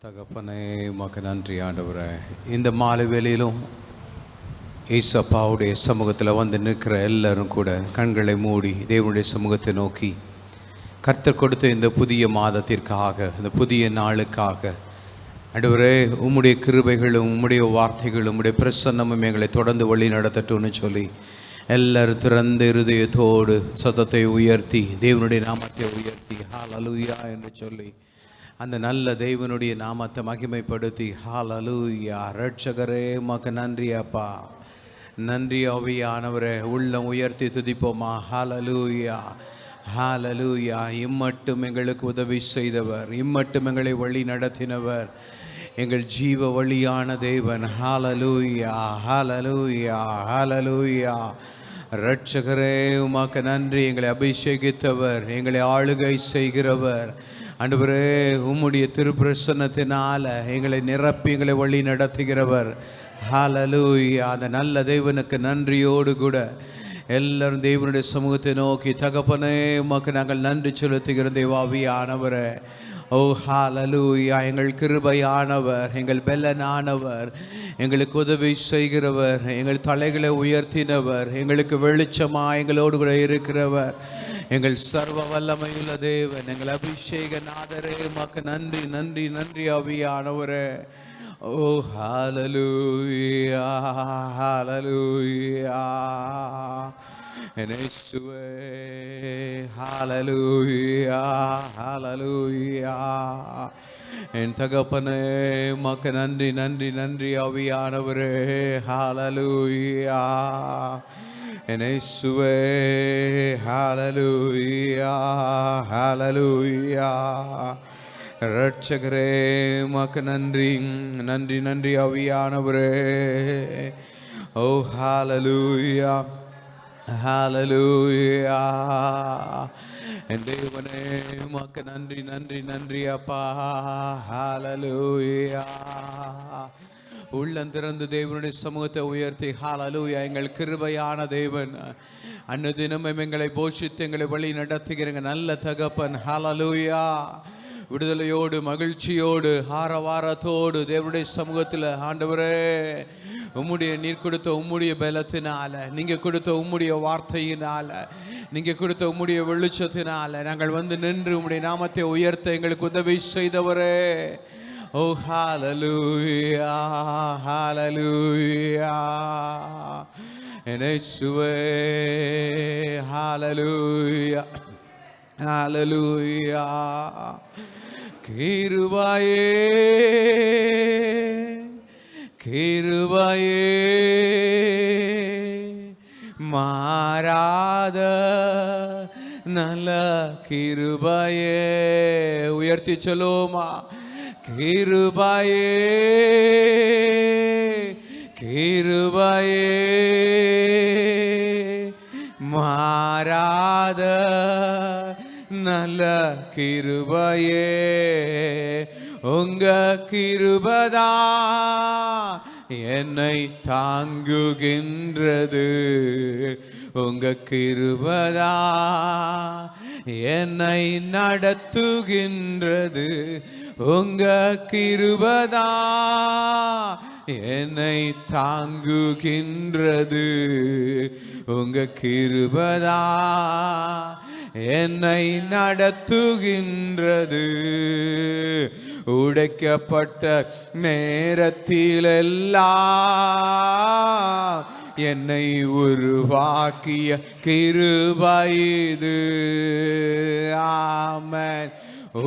தகப்பனே உமக்கு நன்றி ஆண்டவரே. இந்த மாலை வேளையிலும் ஏசப்பாவுடைய சமூகத்தில் வந்து நிற்கிற எல்லாரும் கூட கண்களை மூடி தேவனுடைய சமூகத்தை நோக்கி கர்த்தர் கொடுத்த இந்த புதிய மாதத்திற்காக, இந்த புதிய நாளுக்காக ஆண்டவரே உம்முடைய கிருபைகளும் உம்முடைய வார்த்தைகளும் உம்முடைய பிரசன்னமும் எங்களை தொடர்ந்து வழி நடத்தட்டும்னு சொல்லி எல்லாரும் திறந்த இருதயத்தோடு சத்தத்தை உயர்த்தி தேவனுடைய நாமத்தை உயர்த்தி ஹல்லேலூயா என்று சொல்லி அந்த நல்ல தேவனுடைய நாமத்தை மகிமைப்படுத்தி ஹல்லேலூயா. ரட்சகரே உமக்கு நன்றி அப்பா, நன்றி ஆவியானவரே. உள்ளம் உயர்த்தி துதிப்போமா. ஹல்லேலூயா ஹல்லேலூயா. இம்மட்டும் எங்களுக்கு உதவி செய்தவர், இம்மட்டும் எங்களை வழி நடத்தினவர் எங்கள் ஜீவ வழியான தேவன். ஹல்லேலூயா ஹல்லேலூயா ஹல்லேலூயா. ரட்சகரே உமக்கு நன்றி. எங்களை அபிஷேகித்தவர், எங்களை ஆளுகை செய்கிறவர் ஆண்டவரே. உம்முடைய திருப்பிரசன்னத்தினால எங்களை நிரப்பி எங்களை வழி நடத்துகிறவர். ஹல்லேலூயா. அந்த நல்ல தேவனுக்கு நன்றியோடு கூட எல்லாரும் தேவனுடைய சமூகத்தை நோக்கி தகப்பனே உமக்கு நாங்கள் நன்றி செலுத்துகிறோம் தேவாவியானவரே. ஓ ஹல்லேலூயா. எங்கள் கிருபையானவர், எங்கள் பெலனானவர், எங்களுக்கு உதவி செய்கிறவர், எங்கள் தலைகளை உயர்த்தினவர், எங்களுக்கு வெளிச்சமாக எங்களோடு கூட இருக்கிறவர், எங்கள் சர்வ வல்லமையுள்ள தேவன், எங்கள் அபிஷேக நாதரே உமக்கு நன்றி நன்றி நன்றி ஆவியானவரே. ஓ ஹல்லேலூயா ஹல்லேலூயா. இயேசுவே ஹல்லேலூயா ஹல்லேலூயா. என் தகப்பனே உமக்கு நன்றி நன்றி நன்றி ஆவியானவரே. ஹல்லேலூயா. இயேசுவே ஹல்லேலூயா ஹல்லேலூயா. ரட்சகரே உமக்கு நன்றி நன்றி நன்றி ஆவியானவரே. ஓ ஹல்லேலூயா ஹல்லேலூயா. என் தேவனே உமக்கு நன்றி நன்றி நன்றி அப்பா. ஹல்லேலூயா. உள்ளம் திறந்து தேவனுடைய சமூகத்தை உயர்த்தி ஹல்லேலூயா. எங்கள் கிருபையான தேவன், அன்னுதினமும் எங்களை போஷித்து எங்களை வழி நடத்துகிற நல்ல தகப்பன். ஹல்லேலூயா. விடுதலையோடு மகிழ்ச்சியோடு ஆரவாரத்தோடு தேவனுடைய சமூகத்தில் ஆண்டவரே உம்முடைய நீர் கொடுத்த உம்முடைய பலத்தினால, நீங்கள் கொடுத்த உம்முடைய வார்த்தையினால, நீங்கள் கொடுத்த உம்முடைய வெளிச்சத்தினால நாங்கள் வந்து நின்று உம்முடைய நாமத்தை உயர்த்த எங்களுக்கு உதவி செய்தவரே. ஓ ஹல்லேலூயா ஹல்லேலூயா. இயேசுவே ஹல்லேலூயா ஹல்லேலூயா. கிருபையே கிருபையே மாறாத நல்ல கிருபையே. உயர்த்தி சொல்லுவோமா. கிருபையே கிருபையே மாறாத நல்ல கிருபையே. உங்க கிருபதா என்னை தாங்குகின்றது, உங்க கிருபதா என்னை நடத்துகின்றது, உங்க கிருபதா என்னை தாங்குகின்றது, உங்க கிருபதா என்னை நடத்துகின்றது. உடைக்கப்பட்ட நேரத்திலெல்லாம் என்னை உருவாக்கிய கிருபை இது. ஆமென்.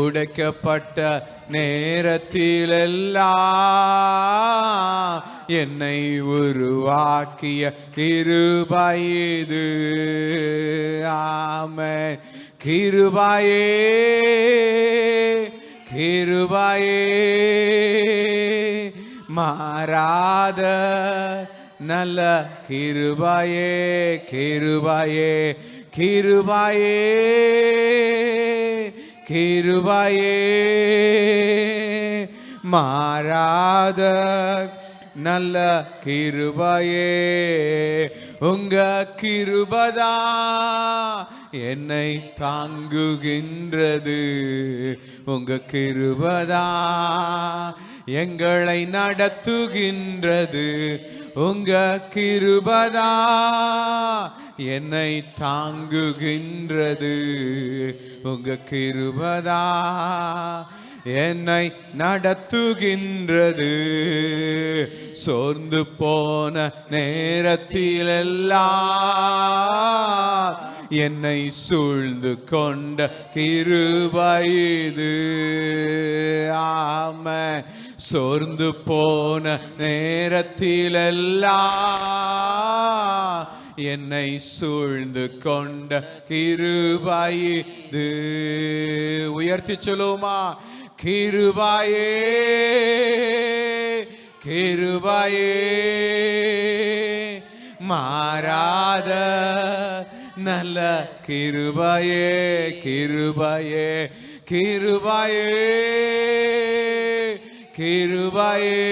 உடைக்கப்பட்ட நேரத்திலெல்லாம் என்னை உருவாக்கிய கிருபையிது. ஆமென். கிருபையே கிருபையே மாறாத நல்ல கிருபையே கிருபையே கிருபையே கிருபையே மாறாத நல்ல கிருபையே. உங்க கிருபதா என்னை தாங்குகின்றது. உங்க கிருபதா எங்களை நடத்துகின்றது. உங்க கிருபதா என்னை தாங்குகின்றது. உங்க கிருபதா என்னை நடத்துகின்றது. சோர்ந்து போன நேரத்திலெல்லாம் என்னை சூழ்ந்து கொண்ட கிருபையிது. ஆமென். சோர்ந்து போன நேரத்திலெல்லாம் என்னை சூழ்ந்து கொண்ட கிருபையிது. உயர்த்தி சொல்லுமா? கிருபையே கிருபையே மாறாத நல்ல கிருபையே கிருபையே கிருபையே கிருபையே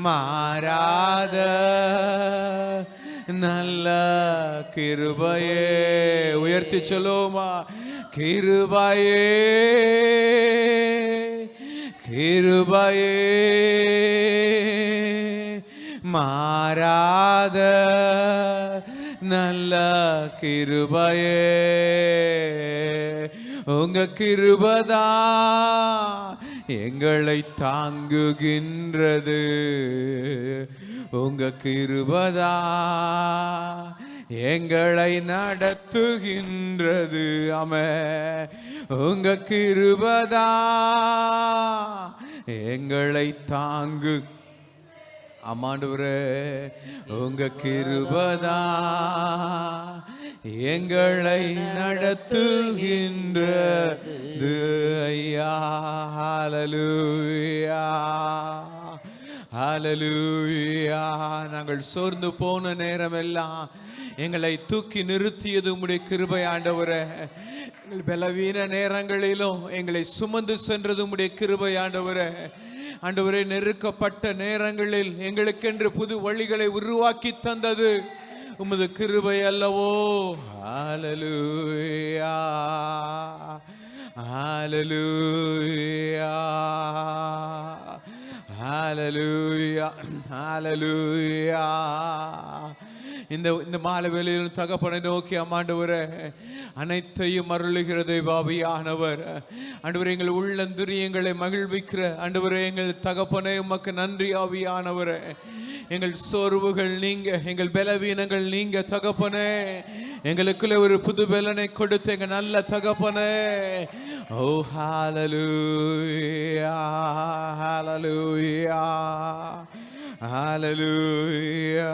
மாறாத நல்ல கிருபையே. உயர்த்தி சொல்லுமா? கிருபையே கிருபையே மாறாத நல்ல கிருபையே. உங்க கிருபதா எங்களை தாங்குகின்றது. உங்க கிருபதா எங்களை நடத்துகின்றது. ஆமென். உங்க கிருபதா எங்களை தாங்கு. ஆமாண்டவரே, உங்க கிருபதா எங்களை நடத்துகின்றது. ஐயா ஹல்லேலூயா ஹல்லேலூயா. நாங்கள் சோர்ந்து போன நேரமெல்லாம் எங்களை தூக்கி நிறுத்தியது உம்முடைய கிருபை ஆண்டவரே. எங்கள் பலவீன நேரங்களிலும் எங்களை சுமந்து சென்றது உம்முடைய கிருபை ஆண்டவரே. ஆண்டவரே, நெருக்கப்பட்ட நேரங்களில் எங்களுக்கென்று புது வழிகளை உருவாக்கி தந்தது உமது கிருபை அல்லவோ. ஹல்லேலூயா ஹல்லேலூயா ஹல்லேலூயா ஹல்லேலூயா. இந்த மாலை வேளையில் தகப்பனை நோக்கி ஆண்டவரே, அனைத்தையும் அருளுகிற தேவாவியானவர் ஆண்டவரே, எங்கள் உள்ளந்திரியங்களை மகிழ்விக்கிற ஆண்டவரே, எங்கள் தகப்பனே உமக்கு நன்றி ஆவியானவரே. எங்கள் சோர்வுகள் நீங்க, எங்கள் பலவீனங்கள் நீங்க தகப்பனே. எங்களுக்குள்ள ஒரு புது பலனை கொடுத்து எங்க நல்ல தகப்பனே. ஓ ஹல்லேலூயா ஹல்லேலூயா ஹல்லேலூயா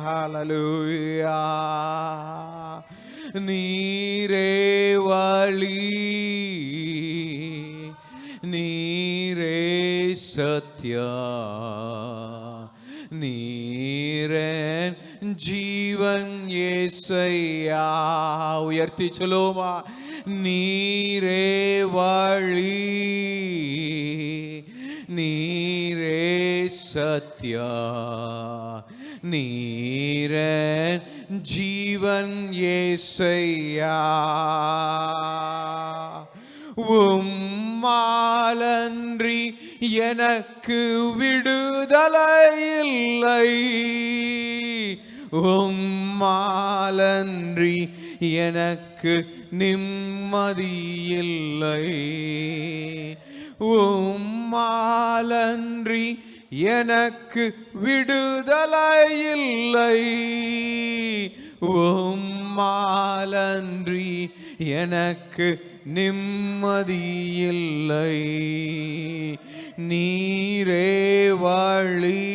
ஹல்லேலூயா. நீரே வழி, நீரே சத்யம், நீரன் ஜீவன் இயேசையா. உயர்த்தி சொல்லுமா? நீரே வழி, நீரே சத்யம், நீரன் ஜீவன் இயேசையா. உம்மாலன்றி எனக்கு விடுதலை இல்லை, உம்மாலன்றி எனக்கு நிம்மதி இல்லை, உம்மாலன்றி எனக்கு விடுதலை இல்லை, உம்மாலன்றி எனக்கு நிம்மதி இல்லை. நீரே வழி,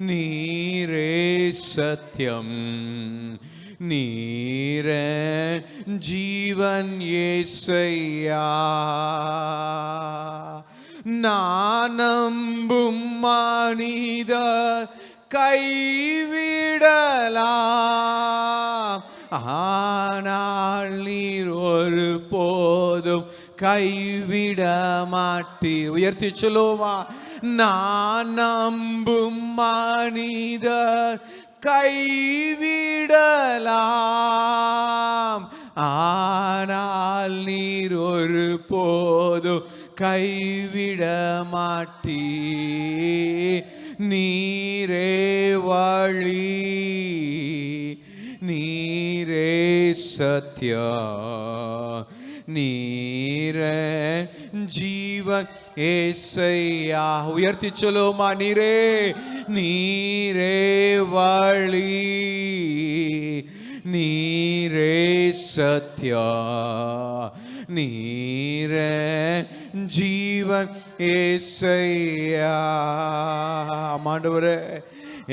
நீரே சத்தியம், நீரே ஜீவன் இயேசையா. நான் நம்பும் மனிதர் கைவிடலாம், ஆனால் நீர் ஒரு போதும் கைவிட மாட்டீர். உயர்த்தி சொல்லுமா, நான் நம்பும் மனிதர் கைவிடலாம், ஆனால் நீர் ஒரு போதும் கைவிட மாட்டீர். நீரே வழி, நீரே சத்தியம், நீரே ஜீவன் ஏசையா. உயர்த்தி சொல்லுமா, நீரே, நீரே வழி, நீரே சத்தியம், நீரே ஜீவன் ஏசையா. ஆண்டவரே,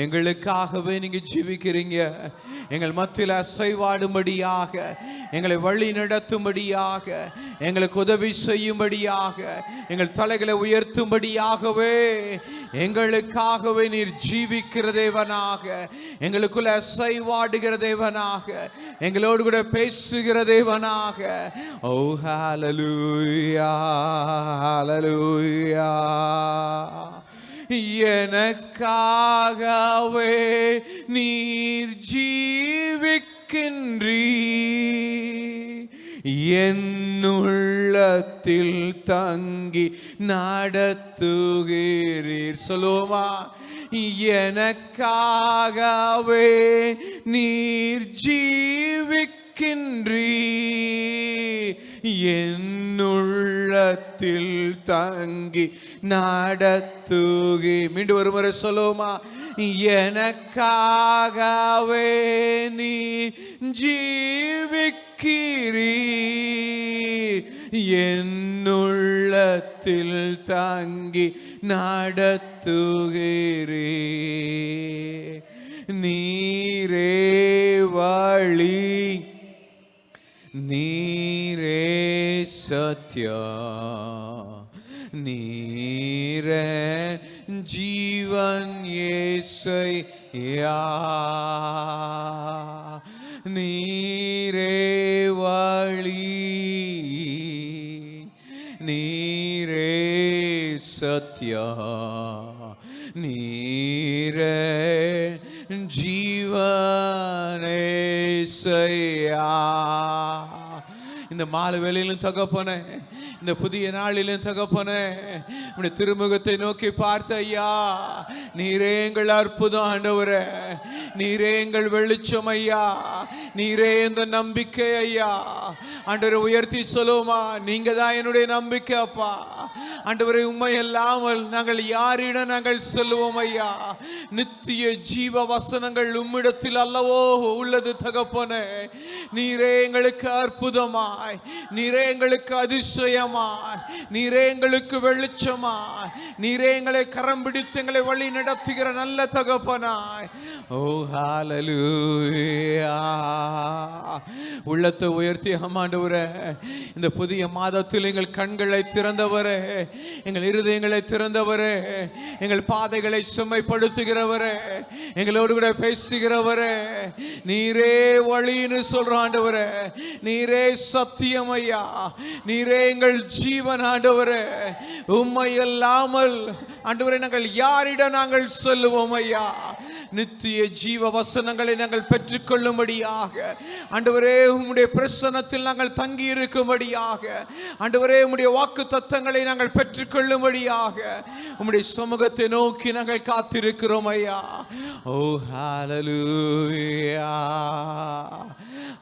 எங்களுக்காகவே நீங்க ஜீவிக்கிறீங்க. எங்கள் மத்தியில் அசைவாடும்படியாக, எங்களை வழி நடத்தும்படியாக, எங்களுக்கு உதவி செய்யும்படியாக, எங்கள் தலைகளை உயர்த்தும்படியாகவே, எங்களுக்காகவே நீர் ஜீவிக்கிற தேவனாக, எங்களுக்குள்ள அசைவாடுகிற தேவனாக, எங்களோடு கூட பேசுகிற தேவனாக. ஓ ஹல்லேலூயா, ஹல்லேலூயா. எனக்காகவே நீர் ஜீவிக்கின்றீர், என்னுள்ளத்தில் தங்கி நடத்துகிறீர். சொல்லுமா, எனக்காகவே நீர் ஜீவிக்கின்றீர், என்னுள்ளத்தில் தங்கி நடத்துகி. மீண்டும் ஒரு முறை சொல்லுமா, எனக்காகவே நீ ஜீவிக்கிறீர், என்னுள்ளத்தில் தங்கி நடத்துகிறீர். நீரே வழி, நீரே சத்தியம், நீரே ஜீவன் இயேசையா. நீரே வழி, நீரே சத்தியம், நீரே ஜீவன் இயேசையா. இந்த மாலை வேளையிலும் தகப்பனே, இந்த புதிய நாளிலும் தகப்பனே, உம்முடைய திருமுகத்தை நோக்கி பார்த்த ஐயா, நீரே எங்கள் அற்புதம் ஆண்டவரே, நீரே எங்கள் வெளிச்சம் ஐயா, நீரே இந்த நம்பிக்கை ஐயா. ஆண்டவரை உயர்த்தி சொல்லுமா, நீங்க தான் என்னுடைய நம்பிக்கை அப்பா. ஆண்டவரை உம்மை இல்லாமல் நாங்கள் யாரிடம் நாங்கள் செல்வோம் ஐயா? நித்திய ஜீவ வசனங்கள் உம்மிடத்தில் அல்லவோ உள்ளது தகப்பனே. நீரே எங்களுக்கு அற்புதமாய், நீரே எங்களுக்கு அதிசயமாய், நீரே எங்களுக்கு வெளிச்சமாய், நீரே எங்களை கரம் பிடித்து எங்களை வழி நடத்துகிற நல்ல தகப்பனாய். ஓ ஹல்லேலூயா. உள்ளத்தை உயர்த்தி ஆண்டவரே, இந்த புதிய மாதத்தில் எங்கள் கண்களை திறந்தவரே, எங்கள் இருதயங்களை திறந்தவரே, எங்கள் பாதைகளை செம்மைப்படுத்துகிறவரே, எங்களோடு கூட பேசுகிறவரே, நீரே வழின்னு சொல்ற ஆண்டவரே, நீரே சத்தியம் ஐயா, நீரே எங்கள் ஜீவன் ஆண்டவரே. உம்மை இல்லாமல் ஆண்டவரே நாங்கள் யாரிடம் நாங்கள் சொல்லுவோம் ஐயா? நித்திய ஜீவ வசனங்களை நாங்கள் பெற்றுக்கொள்ளும்படியாக ஆண்டவரே, உம்முடைய பிரசன்னத்தில் நாங்கள் தங்கி இருக்கும்படியாக ஆண்டவரே, உம்முடைய வாக்கு தத்தங்களை நாங்கள் பெற்றுக்கொள்ளும்படியாக உம்முடைய சமூகத்தை நோக்கி நாங்கள் காத்திருக்கிறோம் ஐயா. ஓ ஹல்லேலூயா,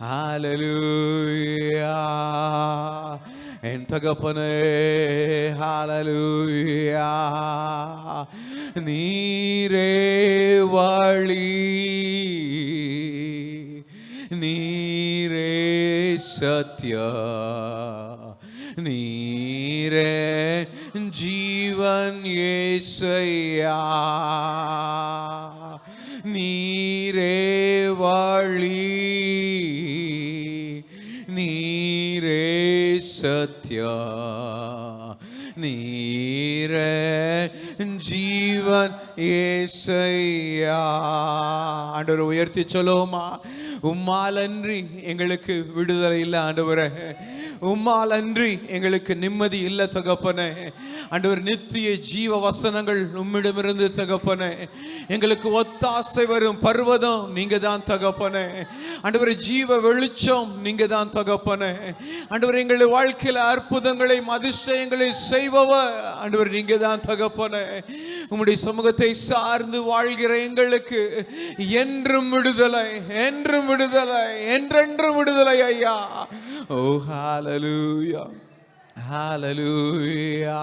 ஹல்லேலூயா. என் தகப்பனே ஹல்லேலூயா. நீரே வழி, நீரே சத்தியம், நீரே ஏசையா, நீரே வழி, நீரே சத்யா, நீரே ஜீவன் ஏசையா. ஆண்டவரை உயர்த்தி சொல்லுவோமா? உம்மால் அன்றி எங்களுக்கு விடுதலை இல்லை ஆண்டவரே, உம்மால் அன்றி எங்களுக்கு நிம்மதி இல்லை தகப்பனே. ஆண்டவர், நித்திய ஜீவ வசனங்கள் உம்மிடமிருந்து தகப்பனே. எங்களுக்கு ஒத்தாசை வரும் பர்வதம் நீங்க தான் தகப்பனே. ஆண்டவர், ஜீவ வெளிச்சம் நீங்க தான் தகப்பனே. ஆண்டவர், எங்கள் வாழ்க்கையில அற்புதங்களையும் அதிசயங்களை செய்பவர் ஆண்டவர் நீங்க தான் தகப்பனே. உம்முடைய சமூகத்தை சார்ந்து வாழ்கிற எங்களுக்கு என்றும் விடுதலை, என்றும் விடுதலை, என்றென்றும் விடுதலை ஐயா. ஓ ஹalleluya, ஹalleluya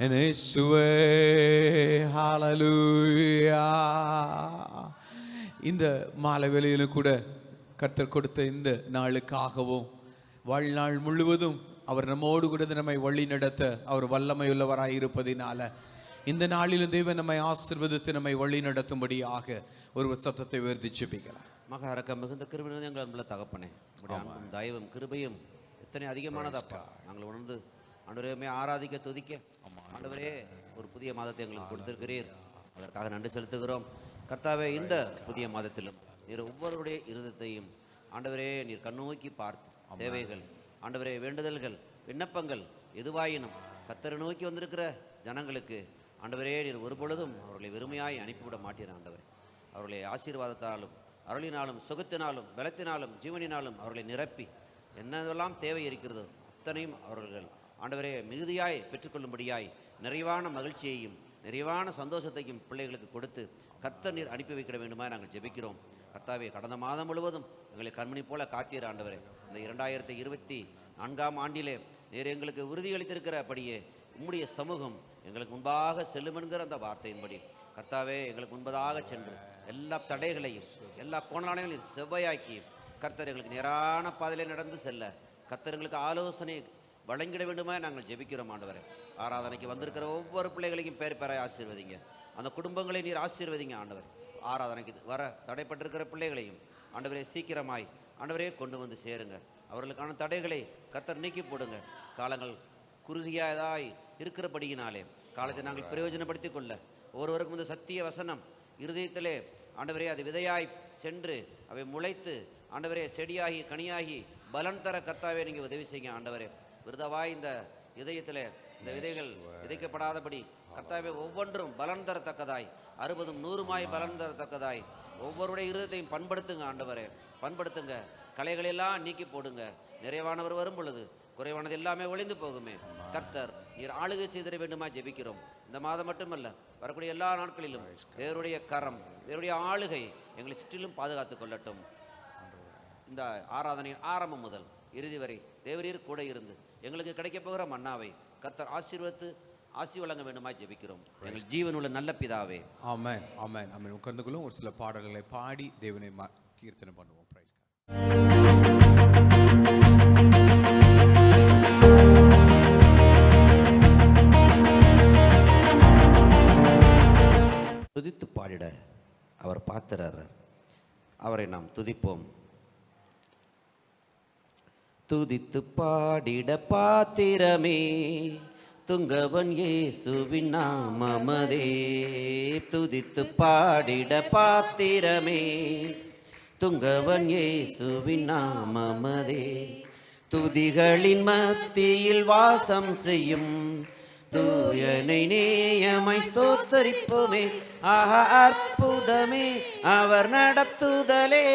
இயேசுவே, ஹalleluya. இந்த மாலை வேளையிலும் கூட கர்த்தர் கொடுத்த இந்த நாளுக்காகவும் வாழ்நாள் முழுவதும் அவர் நம்மோடு கூட நம்மை வழி நடத்த அவர் வல்லமை உள்ளவராய் இருப்பதினால இந்த நாளிலும் தேவன் நம்மை ஆசீர்வதித்து நம்மை வழி நடத்தும்படியாக ஒரு சத்தத்தை உயர்த்தி ஜெபிக்கலாம். மகா இரக்கம் மிகுந்த கிருபை நிறைந்த எங்கள் அன்புள்ள தகப்பனே, உம்முடைய அன்பும் தயவும் கிருபையும் எத்தனை அதிகமானதப்பா. நாங்கள் உணர்ந்து ஆண்டவரே ஆராதிக்க துதிக்க ஆண்டவரே ஒரு புதிய மாதத்தை எங்களுக்கு கொடுத்திருக்கிறீர். அதற்காக நன்றி செலுத்துகிறோம். கர்த்தாவே, இந்த புதிய மாதத்திலும் நீர் ஒவ்வொருடைய இருதயத்தையும் ஆண்டவரே நீர் கண்ணோக்கி பார்த்து தேவைகள் ஆண்டவரே வேண்டுதல்கள் விண்ணப்பங்கள் எதுவாயினும் கர்த்தரை நோக்கி வந்திருக்கிற ஜனங்களுக்கு ஆண்டவரே நீர் ஒரு பொழுதும் அவர்களை வெறுமையாய் அனுப்பிவிட மாட்டீர். ஆண்டவரே, அவர்களை ஆசீர்வாதத்தாலும் அருளினாலும் சுகத்தினாலும் பலத்தினாலும் ஜீவனினாலும் அவர்களை நிரப்பி என்னவெல்லாம் தேவை இருக்கிறதோ அத்தனையும் அவர்கள் ஆண்டவரே மிகுதியாய் பெற்றுக்கொள்ளும்படியாய் நிறைவான மகிழ்ச்சியையும் நிறைவான சந்தோஷத்தையும் பிள்ளைகளுக்கு கொடுத்து கர்த்தர் நீர் அனுப்பி வைக்கிட வேண்டுமா நாங்கள் ஜெபிக்கிறோம். கர்த்தாவே, கடந்த மாதம் முழுவதும் எங்களை கண்மணி போல காத்தீர் ஆண்டவரே. இந்த 2024ஆம் ஆண்டிலே நீர் எங்களுக்கு உறுதியளித்திருக்கிறபடியே உம்முடைய சமூகம் எங்களுக்கு முன்பாக செல்லும் என்கிற அந்த வார்த்தையின்படி கர்த்தாவே எங்களுக்கு முன்பதாக சென்று எல்லா தடைகளையும் எல்லா கோணலானைகளையும் செவ்வையாக்கி கர்த்தர் எங்களுக்கு நேரான பாதையிலே நடந்து செல்ல கர்த்தர் எங்களுக்கு ஆலோசனை வழங்கிட வேண்டுமா நாங்கள் ஜெபிக்கிறோம். ஆண்டவரே, ஆராதனைக்கு வந்திருக்கிற ஒவ்வொரு பிள்ளைகளையும் பேர் பேராய் ஆசீர்வதிங்க. அந்த குடும்பங்களை நீர் ஆசீர்வதிங்க. ஆண்டவர், ஆராதனைக்கு வர தடைப்பட்டிருக்கிற பிள்ளைகளையும் ஆண்டவரே சீக்கிரமாய் ஆண்டவரே கொண்டு வந்து சேருங்க. அவர்களுக்கான தடைகளை கர்த்தர் நீக்கி போடுங்க. காலங்கள் குறுகியதாய் இருக்கிறபடியினாலே காலத்தை நாங்கள் பிரயோஜனப்படுத்தி கொள்ள ஒருவருக்கும் இந்த சத்திய வசனம் இருதயத்திலே ஆண்டவரே அது விதையாய் சென்று அவை முளைத்து ஆண்டவரே செடியாகி கனியாகி பலன் தர கர்த்தாவே நீங்கள் உதவி செய்யுங்க. ஆண்டவரே, விருதவாய் இந்த இதயத்தில் இந்த விதைகள் விதைக்கப்படாதபடி கர்த்தாவே ஒவ்வொன்றும் பலன் தரத்தக்கதாய் 60 100 பலன் தரத்தக்கதாய் ஒவ்வொருடைய இருதயத்தையும் பண்படுத்துங்க. ஆண்டவரே, பண்படுத்துங்க. கலைகளெல்லாம் நீக்கி போடுங்க. நிறைவானவர் வரும் பொழுது குறைவானது எல்லாமே ஒளிந்து போகுமே. கர்த்தர் நீர் ஆளுகை செய்திட வேண்டுமா ஜெபிக்கிறோம். இந்த மாதம் மட்டுமல்ல, வரக்கூடிய எல்லா நாட்களிலும் தேவருடைய கரம் தேவருடைய ஆளுகை எங்களை சுற்றிலும் பாதுகாத்து கொள்ளட்டும். இந்த ஆராதனையின் ஆரம்பம் முதல் இறுதி வரை தேவரீர் கூட இருந்து எங்களுக்கு கிடைக்கப் போகிற மன்னாவை கர்த்தர் ஆசீர்வதித்து ஆசி வழங்க வேண்டுமா ஜெபிக்கிறோம். எங்கள் ஜீவனுள்ள நல்ல பிதாவே. ஆமென், ஆமென், ஆமென். உட்கார்ந்துக்குள்ளும் ஒரு சில பாடல்களை பாடி தேவனை கீர்த்தனை பண்ணுவோம். துதித்து பாடிட அவர் பாத்திரர். அவரை நாம் துதிப்போம். துதித்து பாடிட பாத்திரமே துங்கவன் இயேசுவின் நாமமதே. துதித்து பாடிட பாத்திரமே துங்கவன் இயேசுவின் நாமமதே. துதிகளின் மத்தியில் வாசம் செய்யும் தூயனை நேயமாய் ஸ்தோத்தரிப்போமே. ஆஹா, அற்புதமே அவர் நடத்துதலே.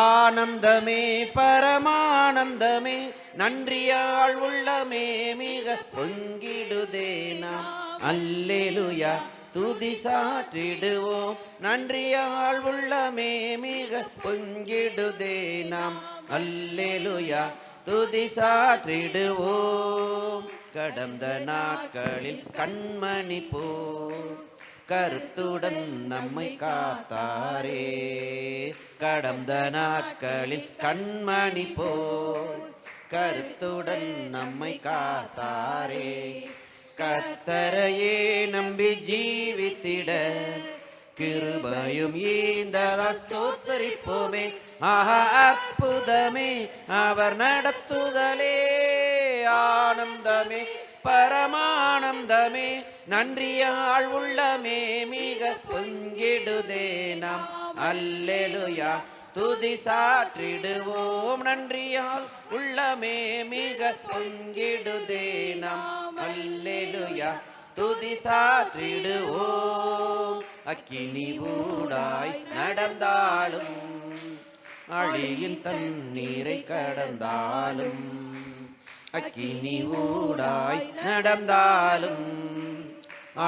ஆனந்தமே பரமானந்தமே நன்றியால் உள்ளமே மிக பொங்கிடுதே. நாம் அல்லேலூயா துதி சாற்றிடுவோம். நன்றியால் உள்ளமே மிக பொங்கிடுதே. நாம் அல்லேலூயா துதி சாற்றிடுவோம். கடந்த நாட்களில் கண்மணி போ கருத்துடன் நம்மை காத்தாரே. கடந்த நாட்களில் கண்மணி போ கருத்துடன் நம்மை காத்தாரே. கர்த்தரையே நம்பி ஜீவித்திட கிருபையும் ஈந்ததால் ஸ்தோத்தரிப்போமே. ஆஹா அற்புதமே அவர் நடத்துதலே, ஆனந்தமே பரமானந்தமே, நன்றியால் உள்ளமே மிக பொங்கிடுதே நாம். அல்லேலூயா துதி சாற்றிடுவோம், நன்றியால் உள்ளமே மிக பொங்கிடுதே நாம். அல்லேலூயா துதி சாற்றிடுவோம். அக்கினி ஊடாய் நடந்தாலும் அழியின் தண்ணீரை கடந்தாலும், அக்கினி ஊடாய் நடந்தாலும்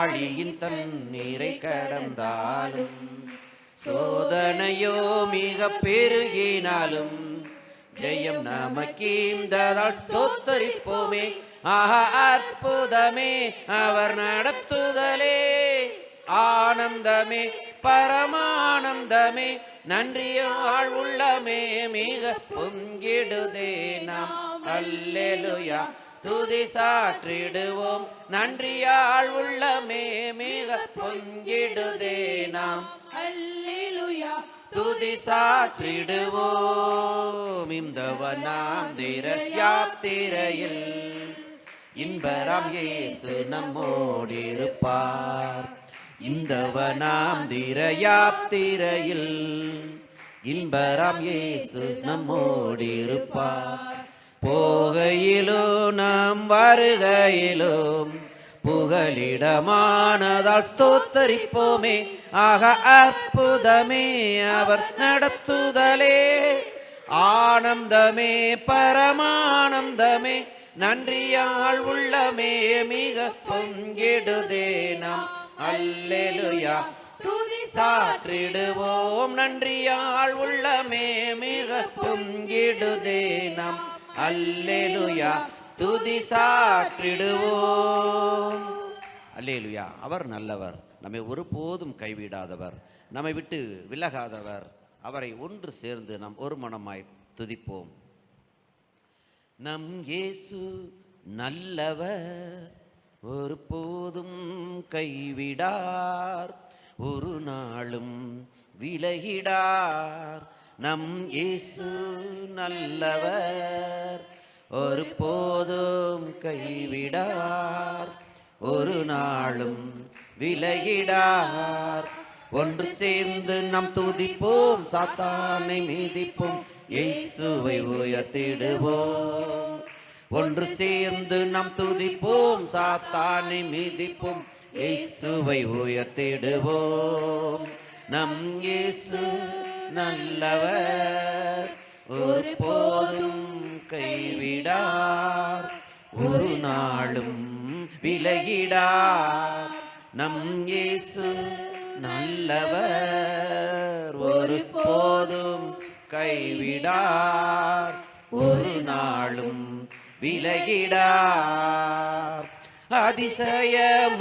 அழியின் தண்ணீரை கடந்தாலும், சோதனையோ மிக பெருகினாலும் ஜெயம் நமக்கீந்ததால் ஸ்தோத்தரிப்போமே. ஆஹா அற்புதமே அவர் நடத்துதலே, ஆனந்தமே பரமானந்தமே, நன்றியால் உள்ளமே மிக பொங்கிடுதே நாம். அல்லேலூயா துதி சாற்றிடுவோம், நன்றியால் உள்ளமே மிக பொங்கிடுதே நாம். அல்லேலூயா துதி சாற்றிடுவோம். இந்தவனாந்திர யாத்திரையில் இன்பராம் இயேசு நம்மோடிருப்பார். இந்தவனாந்திர யாத்திரையில் இன்பராம் இயேசு நம்மோடிருப்பார். போகையிலும் நாம் வருகையிலும் புகலிடமானதால் ஸ்தோத்தரிப்போமே. ஆக அற்புதமே அவர் நடத்துதலே, ஆனந்தமே பரமானந்தமே, நன்றியால் உள்ளமே மிக பொங்கிடுதே நாம். அல்லேலூயா துதி சாற்றிடுவோம், நன்றியால் உள்ளமே மிக பொங்கிடுதே நாம். அல்லேலூயா துதி சாற்றிடுவோம். அல்லேலூயா அவர் நல்லவர், நம்மை ஒருபோதும் கைவிடாதவர், நம்மை விட்டு விலகாதவர். அவரை ஒன்று சேர்ந்து நாம் ஒரு மனமாய் துதிப்போம். நம் இயேசு நல்லவர், ஒருபோதும் கைவிடார், ஒரு நாளும் விலகிடார். நம் இயேசு நல்லவர், ஒருபோதும் கைவிடார், ஒரு நாளும் விலகிடார். ஒன்று சேர்ந்து நாம் துதிப்போம், சாத்தானை மீதிப்போம், இயேசுவை உயர்த்திடுவோம். ஒன்று சேர்ந்து நாம் துதிப்போம், சாத்தானை மீதிப்போம், இயேசுவை உயர்த்திடுவோம். நம் இயேசு நல்லவர், ஒருபோதும் கைவிடார், ஒரு நாளும் விலகிடார். நம் இயேசு நல்லவர், ஒருபோதும் கைவிடார், ஒரு நாளும் விலகிடார். அதிசயமானவர்,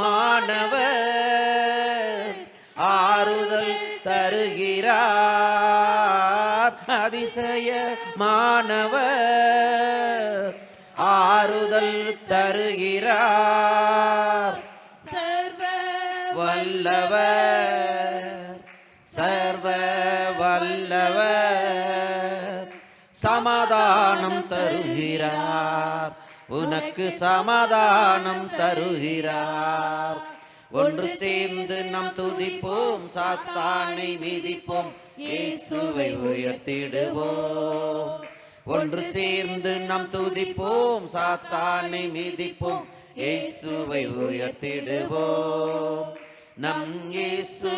ஆறுதல் தருகிறார். அதிசயமானவர், ஆறுதல் தருகிறார். சர்வ வல்லவர், சர்வ வல்லவர், சமாதானம் தருகிறார், உனக்கு சமாதானம் தருகிறார். ஒன்று சேர்ந்து நாம் துதிப்போம், சாத்தானை மிதிப்போம், இயேசுவை உயர்த்திடுவோம். ஒன்று சேர்ந்து நாம் துதிப்போம், சாத்தானை மிதிப்போம், இயேசுவை உயர்த்திடுவோம். நம் இயேசு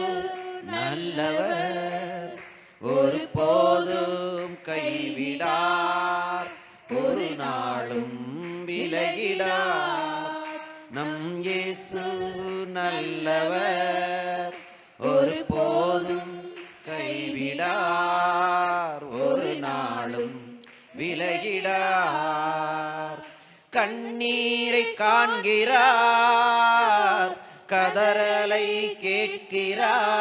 நல்லவர், ஒருபோதும் கைவிடார், ஒரு நாளும் விலகிடார். நம் இயேசு நல்லவர், ஒருபோதும் கைவிடார், ஒரு நாளும் விலகிடார். கண்ணீரை காண்கிறார், கதறலை கேட்கிறார்.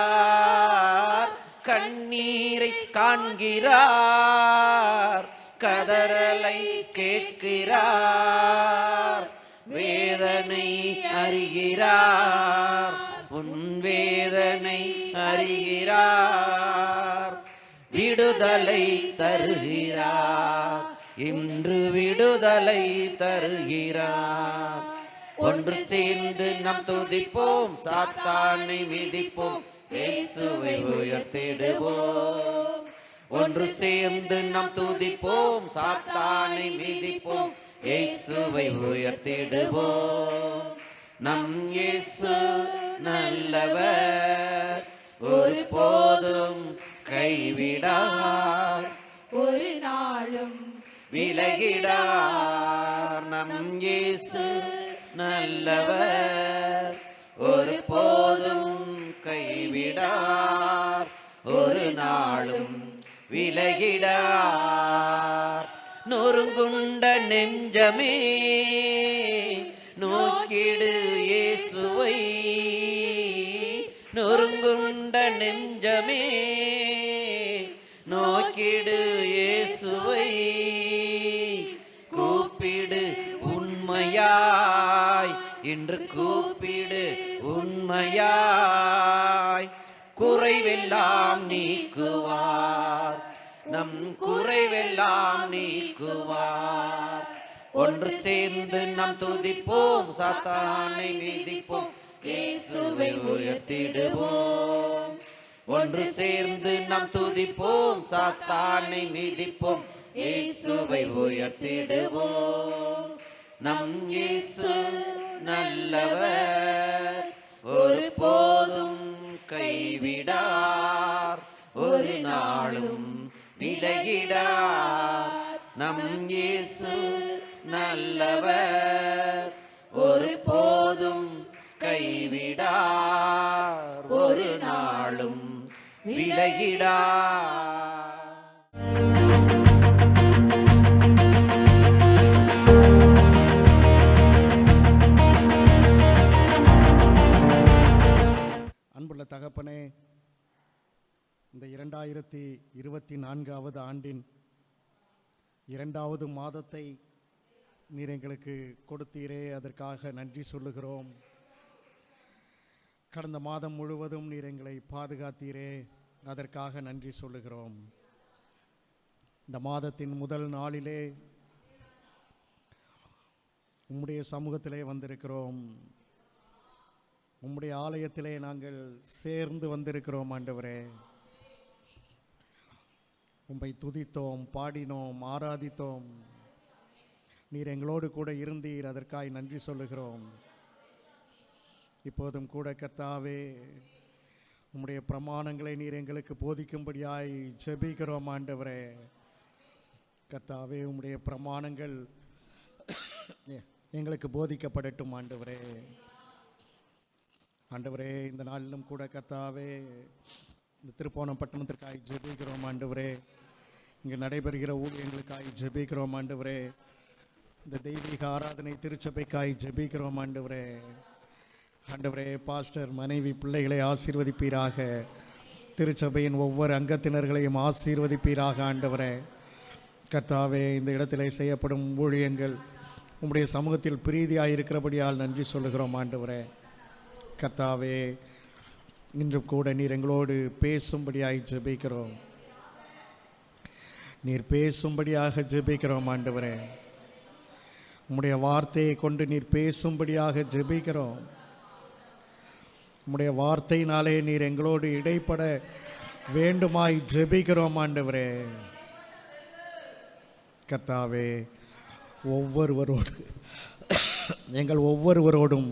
கண்ணீரை காண்கிறார், கதறலை கேட்கிறார். வேதனை அறிகிறார், உன் வேதனை அறிகிறார். விடுதலை தருகிறார், இன்று விடுதலை தருகிறார். ஒன்று சேர்ந்து நாம் துதிப்போம், சாத்தானை மிதிப்போம், இயேசுவை உயர்த்திடுவோம். ஒன்று சேர்ந்து நாம் துதிப்போம், சாத்தானை மிதிப்போம், இயேசுவை உயர்த்திடுவோம். நம் இயேசு நல்லவர், ஒரு போதும் கைவிடார், ஒரு நாளும் விலகிடார். நம் இயேசு நல்லவர், ஒரு போதும் கைவிடார், ஒரு நாளும் விலகிடார். நொறுங்குண்ட நெஞ்சமே நோக்கிடு இயேசுவை, நொறுங்குண்ட நெஞ்சமே நோக்கிடு இயேசுவை. கூப்பிடு உண்மையாய், இன்று கூப்பிடு உண்மையாய். குறைவெல்லாம் நீக்குவார், நம் குறைவெல்லாம் நீக்குவார். ஒன்று சேர்ந்து நாம் துதிப்போம், சாத்தானை மிதிப்போம், இயேசுவை உயர்த்திடுவோம். ஒன்று சேர்ந்து நாம் துதிப்போம், சாத்தானை மிதிப்போம், இயேசுவை உயர்த்திடுவோம். நம் இயேசு நல்லவர், ஒரு போதும் கைவிடார், ஒரு நாளும் விலகிடார். நம் இயேசு நல்லவர், ஒரு போதும் கைவிடார், ஒரு நாளும் விலகிடார். அன்புள்ள தகப்பனே, இந்த 2024 ஆண்டின் 2வது மாதத்தை நீர் எங்களுக்கு கொடுத்தீரே, அதற்காக நன்றி சொல்லுகிறோம். கடந்த மாதம் முழுவதும் நீர் எங்களை பாதுகாத்தீரே, அதற்காக நன்றி சொல்லுகிறோம். இந்த மாதத்தின் முதல் நாளிலே உம்முடைய சமூகத்திலே வந்திருக்கிறோம், உம்முடைய ஆலயத்திலே நாங்கள் சேர்ந்து வந்திருக்கிறோம். ஆண்டவரே, உம்மை துதித்தோம், பாடினோம், ஆராதித்தோம். நீர் எங்களோடு கூட இருந்தீர், அதற்காய் நன்றி சொல்லுகிறோம். இப்போதும் கூட கர்த்தாவே, உம்முடைய பிரமாணங்களை நீர் எங்களுக்கு போதிக்கும்படியாய் ஜெபிக்கிறோம். ஆண்டவரே கர்த்தாவே, உம்முடைய பிரமாணங்கள் எங்களுக்கு போதிக்கப்படட்டும். ஆண்டவரே, ஆண்டவரே, இந்த நாளிலும் கூட கர்த்தாவே, இந்த திருப்போணம் பட்டணத்திற்காய் ஜெபிக்கிறோம். ஆண்டவரே, இங்கே நடைபெறுகிற ஊழியங்களுக்காய் ஜெபிக்கிறோம். ஆண்டவரே, இந்த தெய்வீக ஆராதனை திருச்சபைக்காய் ஜெபிக்கிறோம். ஆண்டவரே, ஆண்டவரே, பாஸ்டர், மனைவி, பிள்ளைகளை ஆசீர்வதிப்பீராக. திருச்சபையின் ஒவ்வொரு அங்கத்தினர்களையும் ஆசீர்வதிப்பீராக. ஆண்டவரே கர்த்தாவே, இந்த இடத்திலே செய்யப்படும் ஊழியங்கள் உம்முடைய சமூகத்தில் பிரீதியாக இருக்கிறபடியால் நன்றி சொல்லுகிறோம். ஆண்டவரே கர்த்தாவே, இன்று கூட நீர் எங்களோடு பேசும்படியாய் ஜெபிக்கிறோம். நீர் பேசும்படியாக ஜெபிக்கிறோம். ஆண்டவரே, உம்முடைய வார்த்தையை கொண்டு நீர் பேசும்படியாக ஜெபிக்கிறோம். உம்முடைய வார்த்தையினாலே நீர் எங்களோடு இடைப்பட வேண்டுமாய் ஜெபிக்கிறோம். ஆண்டவரே கர்த்தாவே, எங்கள் ஒவ்வொருவரோடும்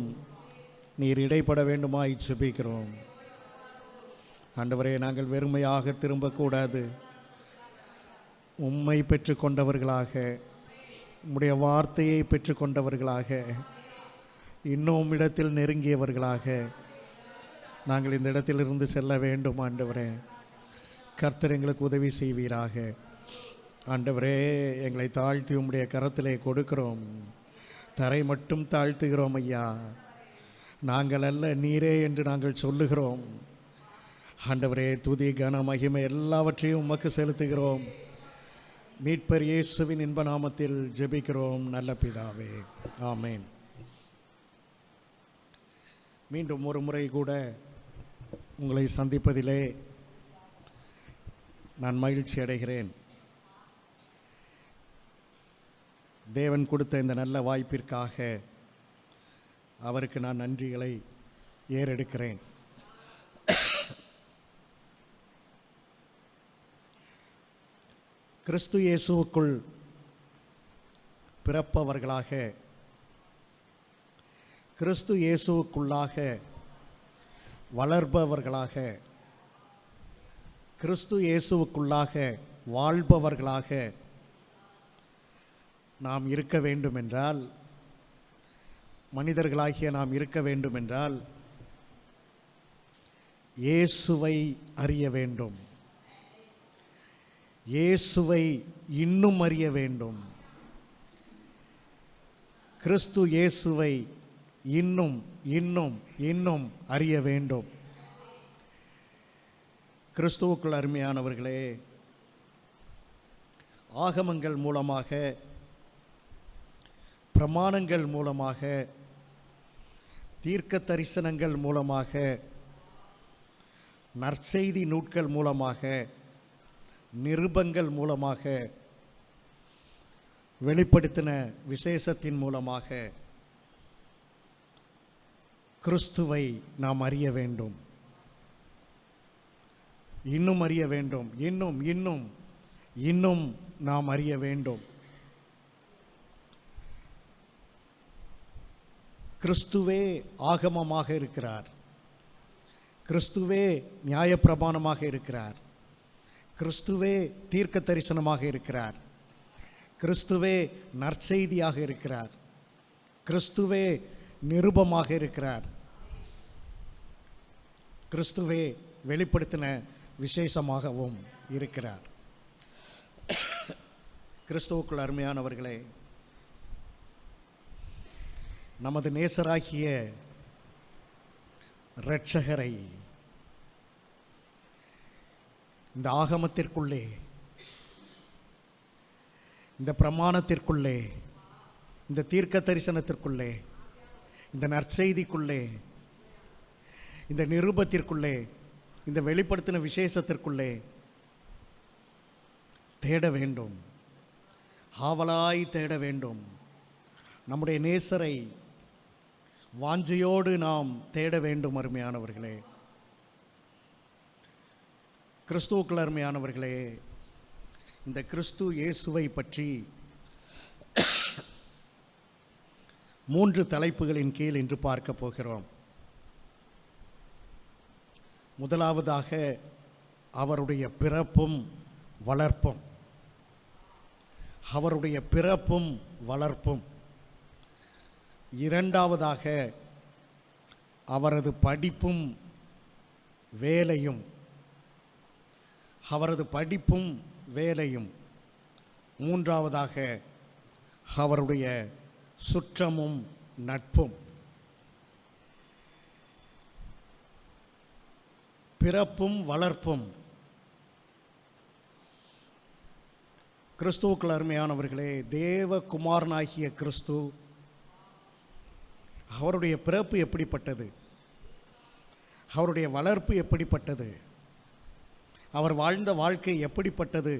நீர் இடைப்பட வேண்டுமாய் ஜெபிக்கிறோம். ஆண்டவரே, நாங்கள் வெறுமையாக திரும்பக்கூடாது. உம்மை பெற்றுக்கொண்டவர்களாக, உம்முடைய வார்த்தையை பெற்றுக்கொண்டவர்களாக, இன்னும் இடத்தில் நெருங்கியவர்களாக நாங்கள் இந்த இடத்திலிருந்து செல்ல வேண்டும். ஆண்டவரே கர்த்தர் எங்களுக்கு உதவி செய்வீராக. ஆண்டவரே, எங்களை தாழ்த்தி உம்முடைய கரத்திலே கொடுக்கிறோம். தரை மட்டும் தாழ்த்துகிறோம் ஐயா. நாங்கள் அல்ல, நீரே என்று நாங்கள் சொல்லுகிறோம். ஆண்டவரே, துதி, கன, மகிமை எல்லாவற்றையும் உமக்கு செலுத்துகிறோம். மீட்பர் இயேசுவின் இன்ப நாமத்தில் ஜெபிக்கிறோம் நல்ல பிதாவே, ஆமேன். மீண்டும் ஒரு முறை கூட உங்களை சந்திப்பதிலே நான் மகிழ்ச்சி அடைகிறேன். தேவன் கொடுத்த இந்த நல்ல வாய்ப்பிற்காக அவருக்கு நான் நன்றிகளை ஏறெடுக்கிறேன். கிறிஸ்து இயேசுவுக்குள் பிறப்பவர்களாக, கிறிஸ்து இயேசுவுக்குள்ளாக வளர்பவர்களாக, கிறிஸ்து இயேசுவுக்குள்ளாக வாழ்பவர்களாக நாம் இருக்க வேண்டுமென்றால், மனிதர்களாகிய நாம் இருக்க வேண்டுமென்றால் இயேசுவை அறிய வேண்டும். இயேசுவை இன்னும் அறிய வேண்டும். கிறிஸ்து இயேசுவை இன்னும் இன்னும் இன்னும் அறிய வேண்டும். கிறிஸ்துவுக்குள் அருமையானவர்களே, ஆகமங்கள் மூலமாக, பிரமாணங்கள் மூலமாக, தீர்க்க தரிசனங்கள் மூலமாக, நற்செய்தி நூட்கள் மூலமாக, நிருபங்கள் மூலமாக, வெளிப்படுத்தின விசேஷத்தின் மூலமாக கிறிஸ்துவை நாம் அறிய வேண்டும். இன்னும் அறிய வேண்டும். இன்னும் இன்னும் இன்னும் நாம் அறிய வேண்டும். கிறிஸ்துவே ஆகமமாக இருக்கிறார். கிறிஸ்துவே நியாயப்பிரமாணமாக இருக்கிறார். கிறிஸ்துவே தீர்க்க தரிசனமாக இருக்கிறார். கிறிஸ்துவே நற்செய்தியாக இருக்கிறார். கிறிஸ்துவே நிருபமாக இருக்கிறார். கிறிஸ்துவே வெளிப்படுத்தின விசேஷமாகவும் இருக்கிறார். கிறிஸ்துவுக்குள் அருமையானவர்களே, நமது நேசராகிய இரட்சகரை இந்த ஆகமத்திற்குள்ளே, இந்த பிரமாணத்திற்குள்ளே, இந்த தீர்க்க தரிசனத்திற்குள்ளே, இந்த நற்செய்திக்குள்ளே, இந்த நிருபத்திற்குள்ளே, இந்த வெளிப்படுத்தின விசேஷத்திற்குள்ளே தேட வேண்டும். ஆவலாய் தேட வேண்டும். நம்முடைய நேசரை வாஞ்சையோடு நாம் தேட வேண்டும். அருமையானவர்களே, கிறிஸ்துவுக்குள் அருமையானவர்களே, இந்த கிறிஸ்து இயேசுவை பற்றி 3 தலைப்புகளின் கீழ் இன்று பார்க்க போகிறோம். முதலாவதாக அவருடைய பிறப்பும் வளர்ப்பும். அவருடைய பிறப்பும் வளர்ப்பும். இரண்டாவதாக அவரது படிப்பும் வேலையும். அவரது படிப்பும் வேலையும். மூன்றாவதாக அவருடைய சுற்றமும் நட்பும். பிறப்பும் வளர்ப்பும். கிறிஸ்துவுக்குள் அருமையானவர்களே, தேவகுமாரனாகிய கிறிஸ்து, அவருடைய பிறப்பு எப்படிப்பட்டது, அவருடைய வளர்ப்பு எப்படிப்பட்டது, அவர் வாழ்ந்த வாழ்க்கை எப்படிப்பட்டது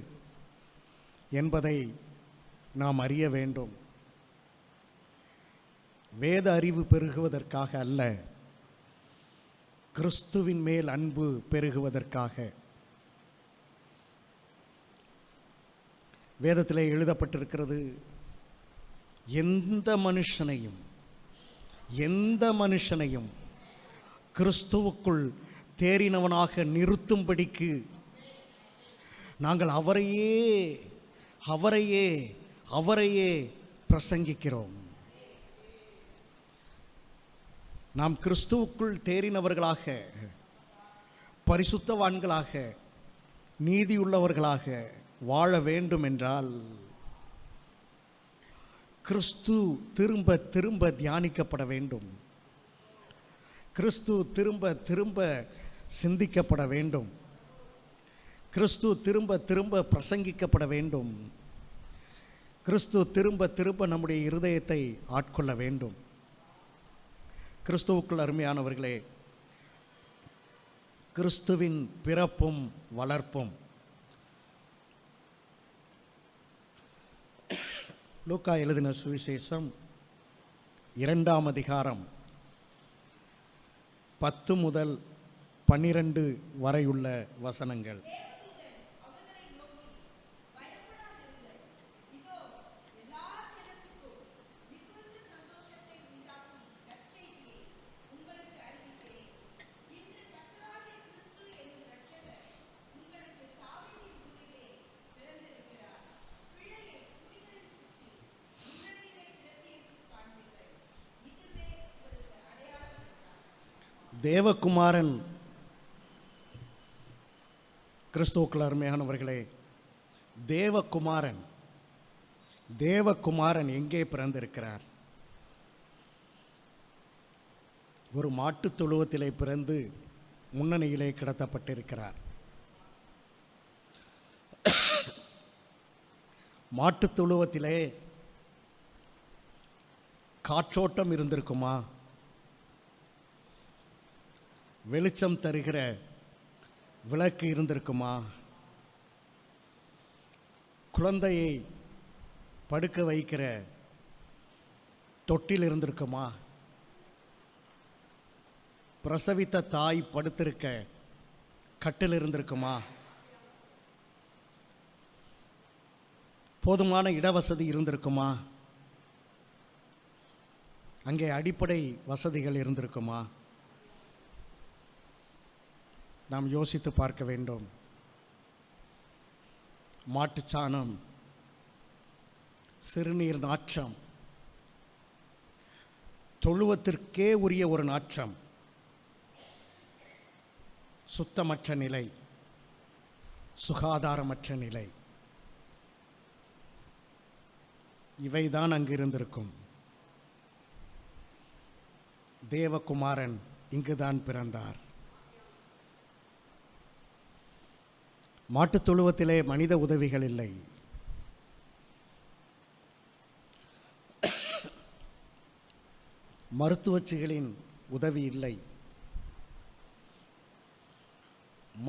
என்பதை நாம் அறிய வேண்டும். வேத அறிவு பெருகுவதற்காக அல்ல, கிறிஸ்துவின் மேல் அன்பு பெருகுவதற்காக. வேதத்திலே எழுதப்பட்டிருக்கிறது, எந்த மனுஷனையும் கிறிஸ்துவுக்குள் தேறினவனாக நிறுத்தும்படிக்கு நாங்கள் அவரையே பிரசங்கிக்கிறோம். நாம் கிறிஸ்துவுக்குள் தேறினவர்களாக, பரிசுத்தவான்களாக, நீதியுள்ளவர்களாக வாழ வேண்டும் என்றால் கிறிஸ்து திரும்ப திரும்ப தியானிக்கப்பட வேண்டும். கிறிஸ்து திரும்ப திரும்ப சிந்திக்கப்பட வேண்டும். கிறிஸ்து திரும்ப திரும்ப பிரசங்கிக்கப்பட வேண்டும். கிறிஸ்து திரும்ப திரும்ப நம்முடைய இருதயத்தை ஆட்கொள்ள வேண்டும். கிறிஸ்துவுக்குள் அருமையானவர்களே, கிறிஸ்துவின் பிறப்பும் வளர்ப்பும். லூக்கா எழுதின சுவிசேஷம் 2ஆம் அதிகாரம் 10 முதல் 12 வரையுள்ள வசனங்கள். தேவகுமாரன், கிறிஸ்துவுக்குள் அருமையானவர்களே, தேவகுமாரன் எங்கே பிறந்திருக்கிறார்? ஒரு மாட்டுத் தொழுவத்திலே பிறந்து முன்னணியிலே கிடத்தப்பட்டிருக்கிறார். மாட்டுத் தொழுவத்திலே காற்றோட்டம் இருந்திருக்குமா? வெளிச்சம் தருகிற விளக்கு இருந்திருக்குமா? குழந்தையை படுக்க வைக்கிற தொட்டில் இருந்திருக்குமா? பிரசவித்த தாய் படுத்திருக்க கட்டில் இருந்திருக்குமா? போதுமான இடவசதி இருந்திருக்குமா? அங்கே அடிப்படை வசதிகள் இருந்திருக்குமா? நாம் யோசித்து பார்க்க வேண்டும். மாட்டுச்சாணம், சிறுநீர் நாற்றம், தொழுவத்திற்கே உரிய ஒரு நாற்றம், சுத்தமற்ற நிலை, சுகாதாரமற்ற நிலை, இவைதான் அங்கு இருந்திருக்கும். தேவகுமாரன் இங்குதான் பிறந்தார். மாட்டுத் தொழுவத்திலே மனித உதவிகள் இல்லை. மருத்துவச்சிகளின் உதவி இல்லை.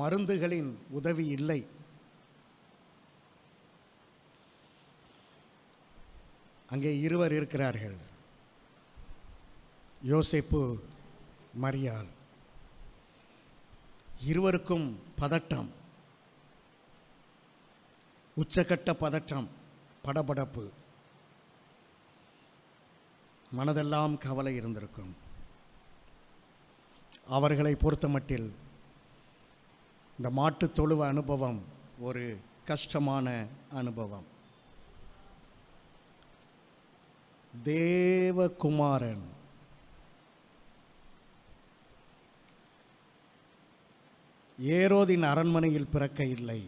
மருந்துகளின் உதவி இல்லை. அங்கே இருவர் இருக்கிறார்கள், யோசேப்பு, மரியாள். இருவருக்கும் பதட்டம், உச்சக்கட்ட பதற்றம், படபடப்பு, மனதெல்லாம் கவலை இருந்திருக்கும். அவர்களை பொறுத்தமட்டில் இந்த மாட்டுத் தொழுவ அனுபவம் ஒரு கஷ்டமான அனுபவம். தேவகுமாரன் ஏரோதின் அரண்மனையில் பிறக்க இல்லை,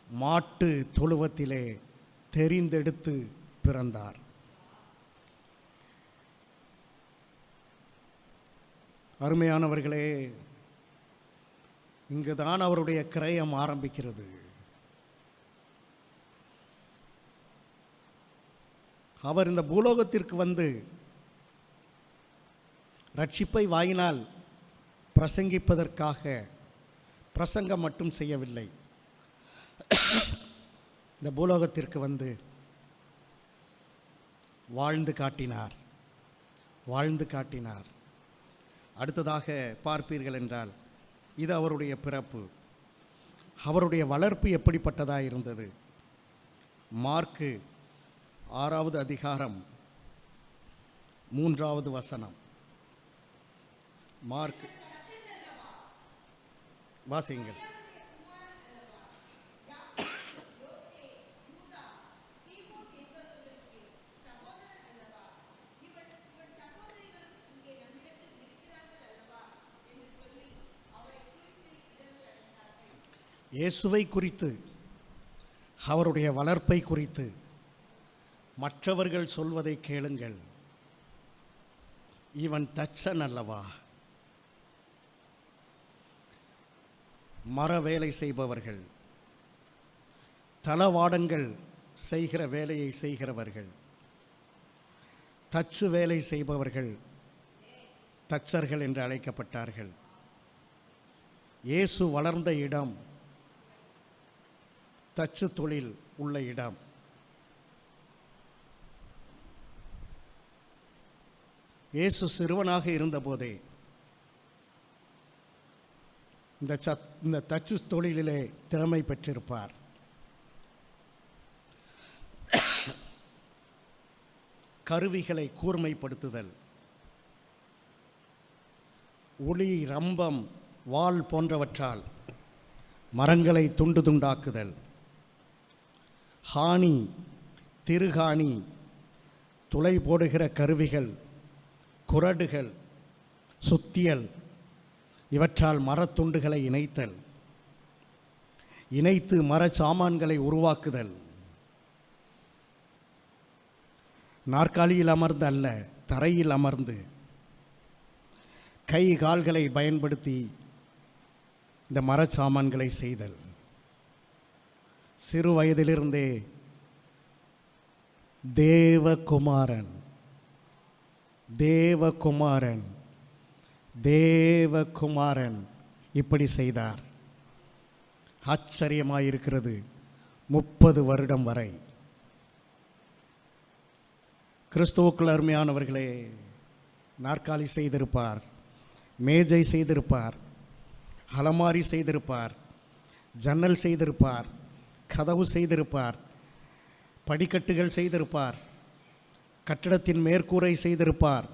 மாட்டு தொழுவத்திலே தெரிந்தெடுத்து பிறந்தார். அருமையானவர்களே, இங்குதான் அவருடைய கிரயம் ஆரம்பிக்கிறது. அவர் இந்த பூலோகத்திற்கு வந்து ரட்சிப்பை வாயினால் பிரசங்கிப்பதற்காக பிரசங்கம் மட்டும் செய்யவில்லை. இந்த பூலோகத்திற்கு வந்து வாழ்ந்து காட்டினார். அடுத்ததாக பார்ப்பீர்கள் என்றால், இது அவருடைய பிறப்பு. அவருடைய வளர்ப்பு எப்படிப்பட்டதாக இருந்தது? மார்க்கு 6ஆவது அதிகாரம் 3ஆவது வசனம். மார்க், வாசியுங்கள். இயேசுவை குறித்து, அவருடைய வளர்ப்பை குறித்து மற்றவர்கள் சொல்வதை கேளுங்கள். இவன் தச்சன் அல்லவா? மர வேலை செய்பவர்கள், தளவாடங்கள் செய்கிற வேலையை செய்கிறவர்கள், தச்சு வேலை செய்பவர்கள் தச்சர்கள் என்று அழைக்கப்பட்டார்கள். இயேசு வளர்ந்த இடம் தச்சு தொழில் உள்ள இடம். இயேசு சிறுவனாக இருந்தபோதே இந்த தச்சு தொழிலிலே திறமை பெற்றிருப்பார். கருவிகளை கூர்மைப்படுத்துதல், உளி, ரம்பம், வாள் போன்றவற்றால் மரங்களை துண்டு துண்டாக்குதல், ஹானி, திருகாணி, துளை போடுகிற கருவிகள், குறடுகள், சுத்தியல், இவற்றால் மரத்துண்டுகளை இணைத்தல், இணைத்து மர சாமான்களை உருவாக்குதல். நாற்காலியில் அமர்ந்து அல்ல, தரையில் அமர்ந்து கை கால்களை பயன்படுத்தி இந்த மர சாமான்களை செய்தல். சிறு வயதிலிருந்தே தேவகுமாரன் தேவகுமாரன் தேவகுமாரன் இப்படி செய்தார். ஆச்சரியமாயிருக்கிறது. 30 வருடம் வரை. கிறிஸ்துவுக்குள் அருமையானவர்களே, நாற்காலி செய்திருப்பார், மேஜை செய்திருப்பார், அலமாரி செய்திருப்பார், ஜன்னல் செய்திருப்பார், கதவு செய்திருப்பார், படிக்கட்டுகள் செய்திருப்பார், கட்டடத்தின் மேற்கூரை செய்திருப்பார்,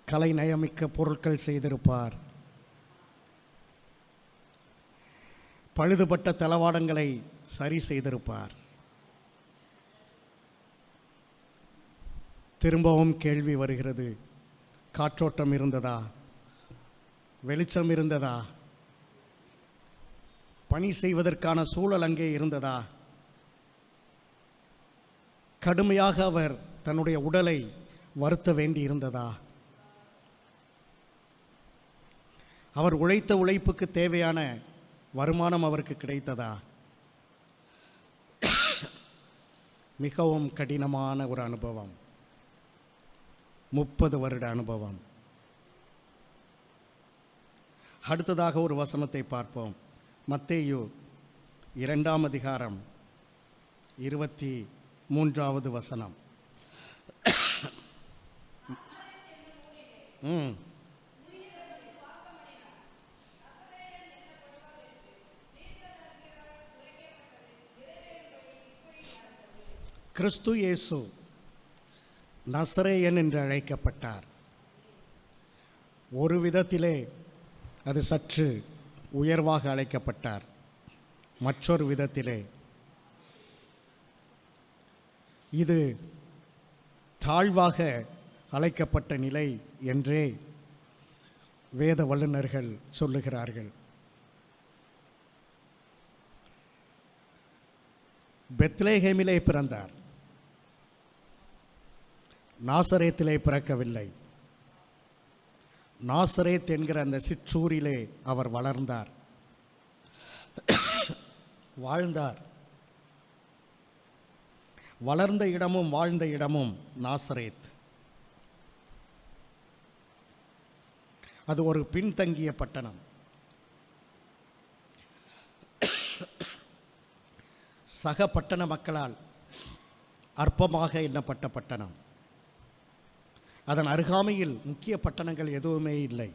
கலை நயமிக்க பொருட்கள் செய்திருப்பார், பழுதுபட்ட தளவாடங்களை சரி செய்திருப்பார். திரும்பவும் கேள்வி வருகிறது, காற்றோட்டம் இருந்ததா? வெளிச்சம் இருந்ததா? பணி செய்வதற்கான சூழல் அங்கே இருந்ததா? கடுமையாக அவர் தன்னுடைய உடலை வருத்த வேண்டி இருந்ததா? அவர் உழைத்த உழைப்புக்கு தேவையான வருமானம் அவருக்கு கிடைத்ததா? மிகவும் கடினமான ஒரு அனுபவம். 30 வருட அனுபவம். அடுத்ததாக ஒரு வசனத்தை பார்ப்போம். மத்தேயு 2ஆம் அதிகாரம் 23வது வசனம். கிறிஸ்து இயேசு நசரேயன் என்று அழைக்கப்பட்டார். ஒரு விதத்திலே அது சற்று உயர்வாக அழைக்கப்பட்டார், மற்றொரு விதத்திலே இது தாழ்வாக அழைக்கப்பட்ட நிலை என்றே வேத வல்லுநர்கள் சொல்லுகிறார்கள். பெத்லேஹேமிலே பிறந்தார், நாசரேத்திலே பிறக்கவில்லை. நாசரேத் என்கிற அந்த சிற்றூரிலே அவர் வளர்ந்தார், வாழ்ந்தார். வளர்ந்த இடமும் வாழ்ந்த இடமும் நாசரேத். அது ஒரு பின்தங்கிய பட்டணம். சக பட்டண மக்களால் அற்பமாக எண்ணப்பட்ட பட்டணம். அதன் அருகாமையில் முக்கிய பட்டணங்கள் எதுவுமே இல்லை.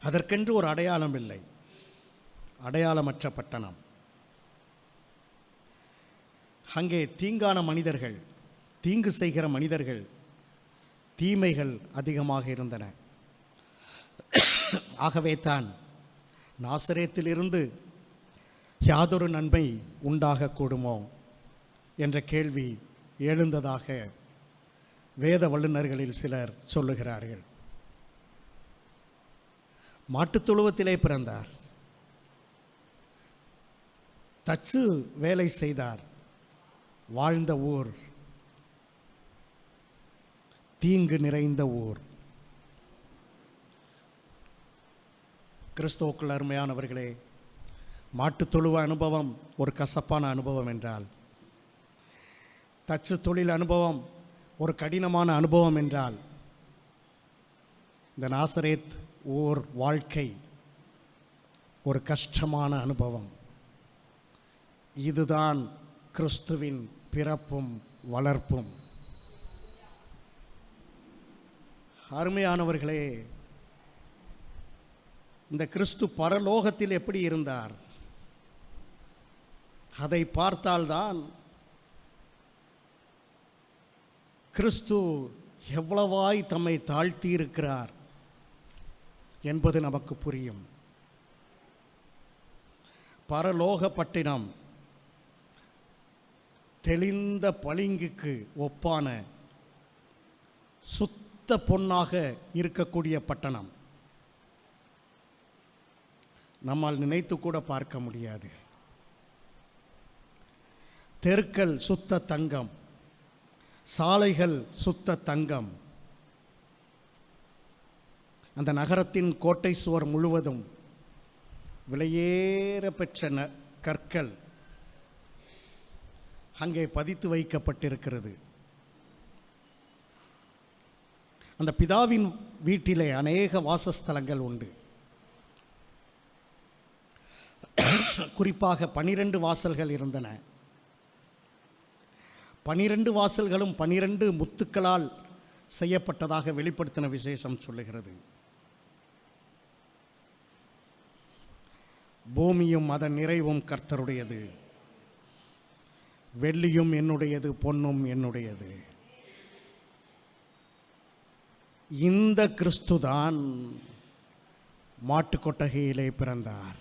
அதற்கென்று ஒரு அடையாளம் இல்லை, அடையாளமற்ற பட்டணம். அங்கே தீங்கான மனிதர்கள், தீங்கு செய்கிற மனிதர்கள், தீமைகள் அதிகமாக இருந்தன. ஆகவே தான் நாசரேத்திலிருந்து யாதொரு நன்மை உண்டாகக்கூடுமோ என்ற கேள்வி எழுந்ததாக வேத வல்லுநர்களில் சிலர் சொல்லுகிறார்கள். மாட்டுத் தொழுவத்திலே பிறந்தார், தச்சு வேலை செய்தார், வாழ்ந்த ஊர் தீங்கு நிறைந்த ஊர். கிறிஸ்துவுக்குள் அருமையானவர்களே, மாட்டுத் தொழுவ அனுபவம் ஒரு கசப்பான அனுபவம் என்றால், தச்சு தொழில் அனுபவம் ஒரு கடினமான அனுபவம் என்றால், இந்த நாசரேத் ஓர் வாழ்க்கை ஒரு கஷ்டமான அனுபவம். இதுதான் கிறிஸ்துவின் பிறப்பும் வளர்ப்பும். அருமையானவர்களே, இந்த கிறிஸ்து பரலோகத்தில் எப்படி இருந்தார் அதை பார்த்தால்தான் கிறிஸ்து எவ்வளவாய் தம்மை தாழ்த்தி இருக்கிறார் என்பது நமக்கு புரியும். பரலோக பட்டினம் தெளிந்த பளிங்குக்கு ஒப்பான சுத்த பொன்னாக இருக்கக்கூடிய பட்டணம். நம்மால் நினைத்து கூட பார்க்க முடியாது. தெருக்கள் சுத்த தங்கம், சாலைகள் சுத்த தங்கம். அந்த நகரத்தின் கோட்டை சுவர் முழுவதும் விலையேற பெற்ற கற்கள் அங்கே பதித்து வைக்கப்பட்டிருக்கிறது. அந்த பிதாவின் வீட்டிலே அநேக வாசஸ்தலங்கள் உண்டு. குறிப்பாக 12 வாசல்கள் இருந்தன. 12 வாசல்களும் 12 முத்துக்களால் செய்யப்பட்டதாக வெளிப்படுத்தின விசேஷம் சொல்லுகிறது. பூமியும் அதன் நிறைவும் கர்த்தருடையது, வெள்ளியும் என்னுடையது, பொன்னும் என்னுடையது. இந்த கிறிஸ்துதான் மாட்டுக்கொட்டகையிலே பிறந்தார்.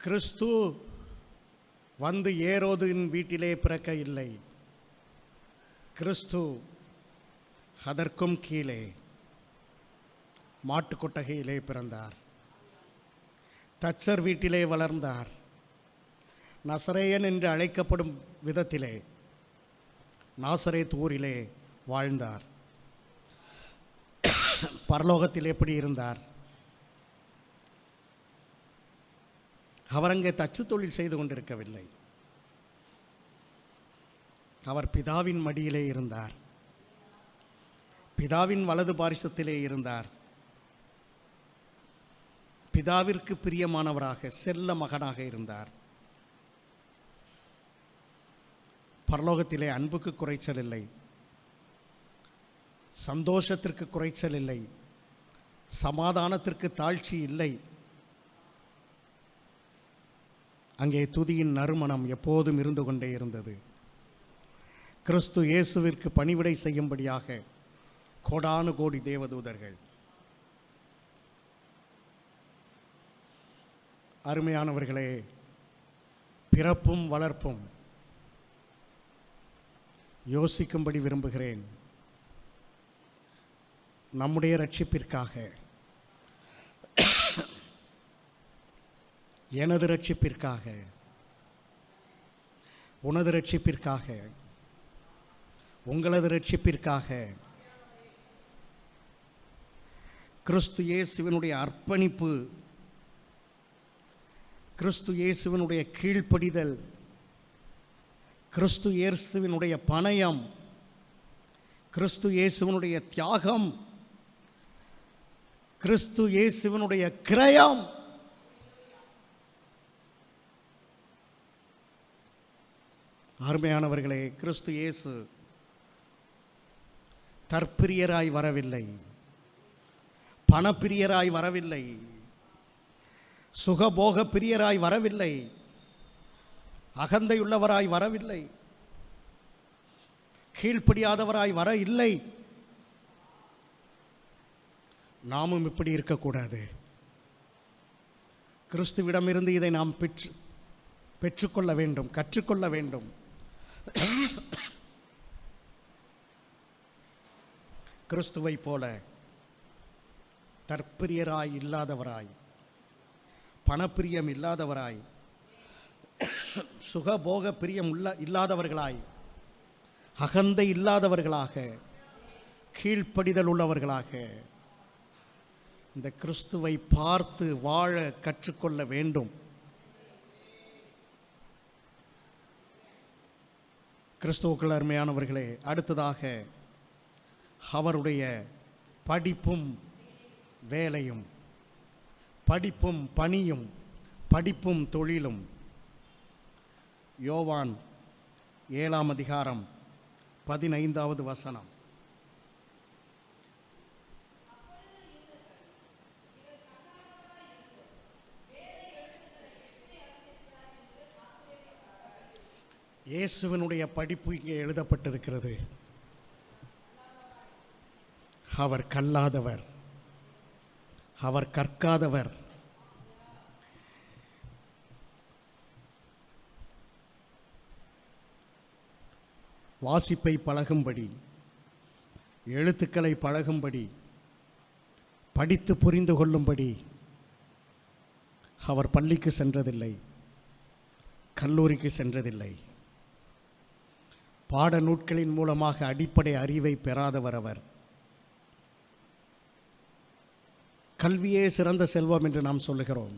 கிறிஸ்து வந்து ஏரோதின் வீட்டிலே பிறக்க இல்லை. கிறிஸ்து அதற்கும் கீழே மாட்டுக்கொட்டகையிலே பிறந்தார். தச்சர் வீட்டிலே வளர்ந்தார். நசரேயன் என்று அழைக்கப்படும் விதத்திலே நாசரேத் ஊரிலே வாழ்ந்தார். பரலோகத்தில் எப்படி இருந்தார்? அவர் அங்கே தச்சு தொழில் செய்து கொண்டிருக்கவில்லை. அவர் பிதாவின் மடியிலே இருந்தார். பிதாவின் வலது பாரிசத்திலே இருந்தார். பிதாவிற்கு பிரியமானவராக செல்ல மகனாக இருந்தார். பரலோகத்திலே அன்புக்கு குறைச்சல் இல்லை, சந்தோஷத்திற்கு குறைச்சல் இல்லை, சமாதானத்திற்கு தாழ்ச்சி இல்லை. அங்கே துதியின் நறுமணம் எப்போதும் இருந்து கொண்டே இருந்தது. கிறிஸ்து இயேசுவிற்கு பணிவிடை செய்யும்படியாக கோடானு கோடி தேவதூதர்கள். அருமையானவர்களே, பிறப்பும் வளர்ப்பும் யோசிக்கும்படி விரும்புகிறேன். நம்முடைய ரட்சிப்பிற்காக, எனது ரட்சிப்பிற்காக, உனது ரட்சிப்பிற்காக, உங்களது ரட்சிப்பிற்காக கிறிஸ்து இயேசுவினுடைய அர்ப்பணிப்பு, கிறிஸ்து இயேசுவினுடைய கீழ்ப்படிதல், கிறிஸ்து இயேசுவினுடைய பணயம், கிறிஸ்து இயேசுவினுடைய தியாகம், கிறிஸ்து இயேசுவினுடைய கிரயம் அருமையானவர்களே, கிறிஸ்து இயேசு தற்பிரியராய் வரவில்லை, பணப்பிரியராய் வரவில்லை, சுகபோக பிரியராய் வரவில்லை, அகந்தையுள்ளவராய் வரவில்லை, கீழ்ப்படியாதவராய் வர இல்லை. நாமும் இப்படி இருக்கக்கூடாது. கிறிஸ்துவிடமிருந்து இதை நாம் பெற்றுக்கொள்ள வேண்டும், கற்றுக்கொள்ள வேண்டும். கிறிஸ்துவை போல தற்பிரியராய் இல்லாதவராய், பணப்பிரியம் இல்லாதவராய், சுகபோக பிரியம் இல்லாதவர்களாய், அகந்தை இல்லாதவர்களாக, கீழ்ப்படிதல் உள்ளவர்களாக இந்த கிறிஸ்துவை பார்த்து வாழ கற்றுக்கொள்ள வேண்டும். கிறிஸ்துவுக்குள் அருமையானவர்களே, அடுத்ததாக அவருடைய படிப்பும் வேலையும், படிப்பும் பணியும், படிப்பும் தொழிலும். யோவான் 7ஆம் அதிகாரம் 15வது வசனம். இயேசுவினுடைய படிப்பு இங்கே எழுதப்பட்டிருக்கிறது. அவர் கல்லாதவர், அவர் கற்காதவர். வாசிப்பை பழகும்படி, எழுத்துக்களை பழகும்படி, படித்து புரிந்து கொள்ளும்படி அவர் பள்ளிக்கு சென்றதில்லை, கல்லூரிக்கு சென்றதில்லை. பாட நூட்களின் மூலமாக அடிப்படை அறிவை பெறாதவர் அவர். கல்வியே சிறந்த செல்வம் என்று நாம் சொல்லுகிறோம்.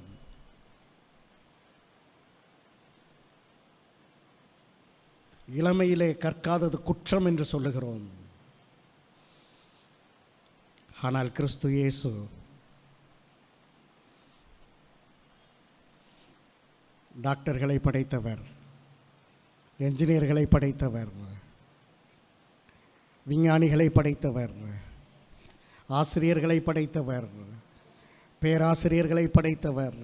இளமையிலே கற்காதது குற்றம் என்று சொல்லுகிறோம். ஆனால் கிறிஸ்து இயேசு டாக்டர்களை படைத்தவர், என்ஜினியர்களை படைத்தவர், விஞ்ஞானிகளை படைத்தவர், ஆசிரியர்களை படைத்தவர், பேராசிரியர்களை படைத்தவர்.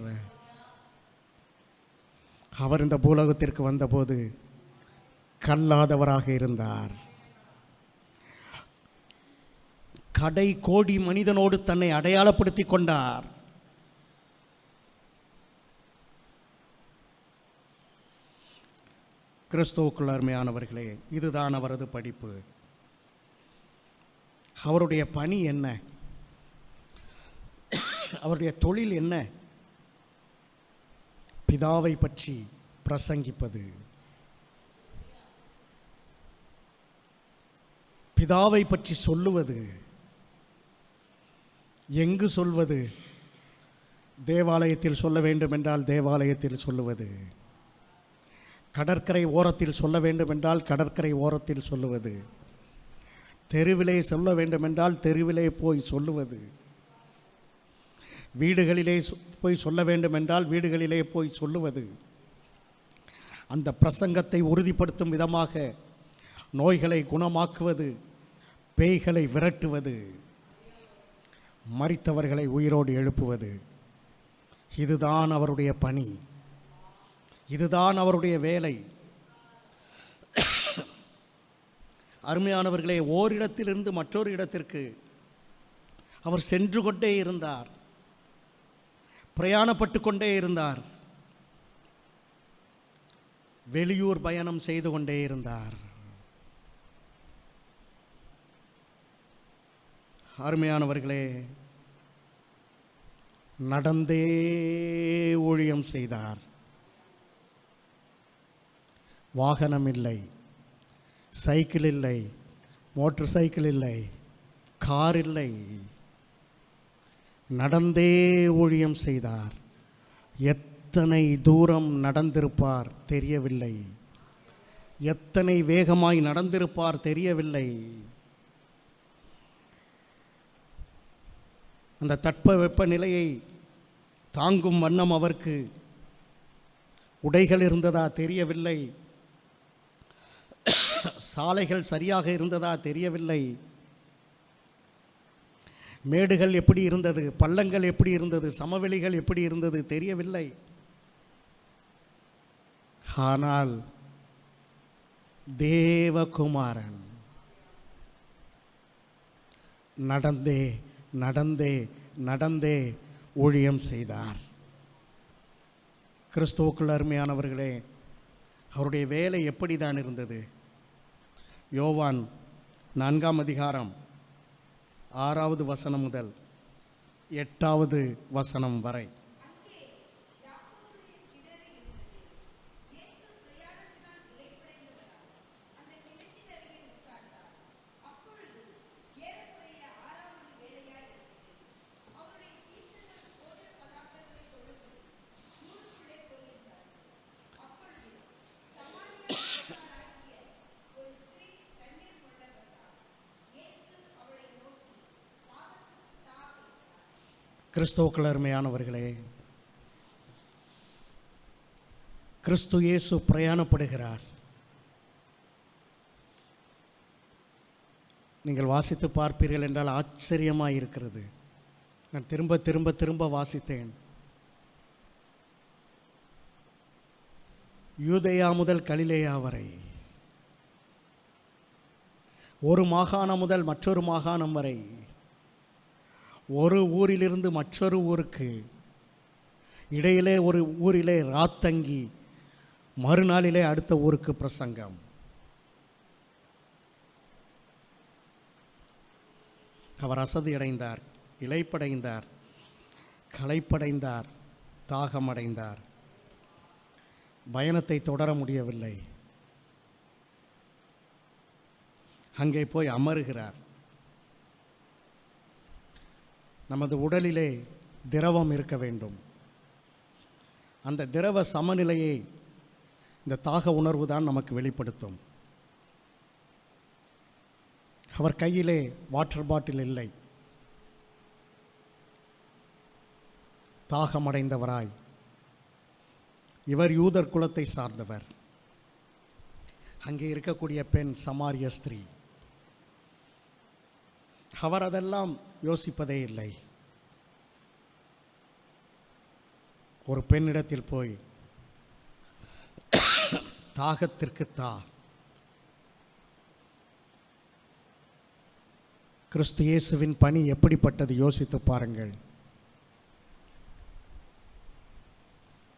அவர் இந்த பூலோகத்திற்கு வந்தபோது கல்லாதவராக இருந்தார். கடை கோடி மனிதனோடு தன்னை அடையாளப்படுத்தி கொண்டார். கிறிஸ்துவுக்குள் அருமையானவர்களே, இதுதான் அவரது படிப்பு. அவருடைய பணி என்ன? அவருடைய தொழில் என்ன? பிதாவை பற்றி பிரசங்கிப்பது, பிதாவை பற்றி சொல்லுவது. எங்கு சொல்வது? தேவாலயத்தில் சொல்ல வேண்டும் என்றால் தேவாலயத்தில் சொல்லுவது, கடற்கரை ஓரத்தில் சொல்ல வேண்டும் என்றால் கடற்கரை ஓரத்தில் சொல்லுவது, தெருவிலே சொல்ல வேண்டுமென்றால் தெருவிலே போய் சொல்லுவது, வீடுகளிலே போய் சொல்ல வேண்டுமென்றால் வீடுகளிலே போய் சொல்லுவது. அந்த பிரசங்கத்தை உறுதிப்படுத்தும் விதமாக நோய்களை குணமாக்குவது, பேய்களை விரட்டுவது, மரித்தவர்களை உயிரோடு எழுப்புவது. இதுதான் அவருடைய பணி, இதுதான் அவருடைய வேலை. அருமையானவர்களே, ஓரிடத்திலிருந்து மற்றொரு இடத்திற்கு அவர் சென்று கொண்டே இருந்தார், பிரயாணப்பட்டு கொண்டே இருந்தார், வெளியூர் பயணம் செய்து கொண்டே இருந்தார். அருமையானவர்களே, நடந்தே ஊழியம் செய்தார். வாகனம் இல்லை, சைக்கிள் இல்லை, மோட்டார் சைக்கிள் இல்லை, கார் இல்லை, நடந்தே ஊழியம் செய்தார். எத்தனை தூரம் நடந்திருப்பார் தெரியவில்லை, எத்தனை வேகமாய் நடந்திருப்பார் தெரியவில்லை. அந்த தட்பவெப்ப நிலையை தாங்கும் வண்ணம் அவருக்கு உடைகள் இருந்ததா தெரியவில்லை, சாலைகள் சரியாக இருந்ததா தெரியவில்லை, மேடுகள் எப்படி இருந்தது, பள்ளங்கள் எப்படி இருந்தது, சமவெளிகள் எப்படி இருந்தது தெரியவில்லை. ஆனால் தேவகுமாரன் நடந்தே நடந்தே நடந்தே ஊழியம் செய்தார். கிறிஸ்துவுக்குள் அருமையானவர்களே, அவருடைய வேலை எப்படி தான் இருந்தது? யோவான் 4ஆம் அதிகாரம் 6வது வசனம் முதல் 8வது வசனம் வரை. கிறிஸ்துவுக்குள் அருமையானவர்களே, கிறிஸ்து இயேசு பிரயாணப்படுகிறார். நீங்கள் வாசித்து பார்ப்பீர்கள் என்றால் ஆச்சரியமாக இருக்கிறது. நான் திரும்ப திரும்ப திரும்ப வாசித்தேன். யூதேயா முதல் கலிலேயா வரை, ஒரு மாகாணம் முதல் மற்றொரு மாகாணம் வரை, ஒரு ஊரிலிருந்து மற்றொரு ஊருக்கு, இடையிலே ஒரு ஊரிலே ராத்தங்கி, மறுநாளிலே அடுத்த ஊருக்கு பிரசங்கம். அவர் அசதியடைந்தார், இளைப்படைந்தார், களைப்படைந்தார், தாகமடைந்தார். பயணத்தை தொடர முடியவில்லை. அங்கே போய் அமருகிறார். நமது உடலிலே திரவம் இருக்க வேண்டும். அந்த திரவ சமநிலையை இந்த தாக உணர்வு தான் நமக்கு வெளிப்படுத்தும். அவர் கையிலே வாட்டர் பாட்டில் இல்லை. தாகமடைந்தவராய், இவர் யூதர் குலத்தை சார்ந்தவர். அங்கே இருக்கக்கூடிய பெண் சமாரிய ஸ்திரீ. அவர் அதெல்லாம் யோசிப்பதே இல்லை. ஒரு பெண்ணிடத்தில் போய் தாகத்திற்கு தா. கிறிஸ்து இயேசுவின் பணி எப்படிப்பட்டது யோசித்து பாருங்கள்.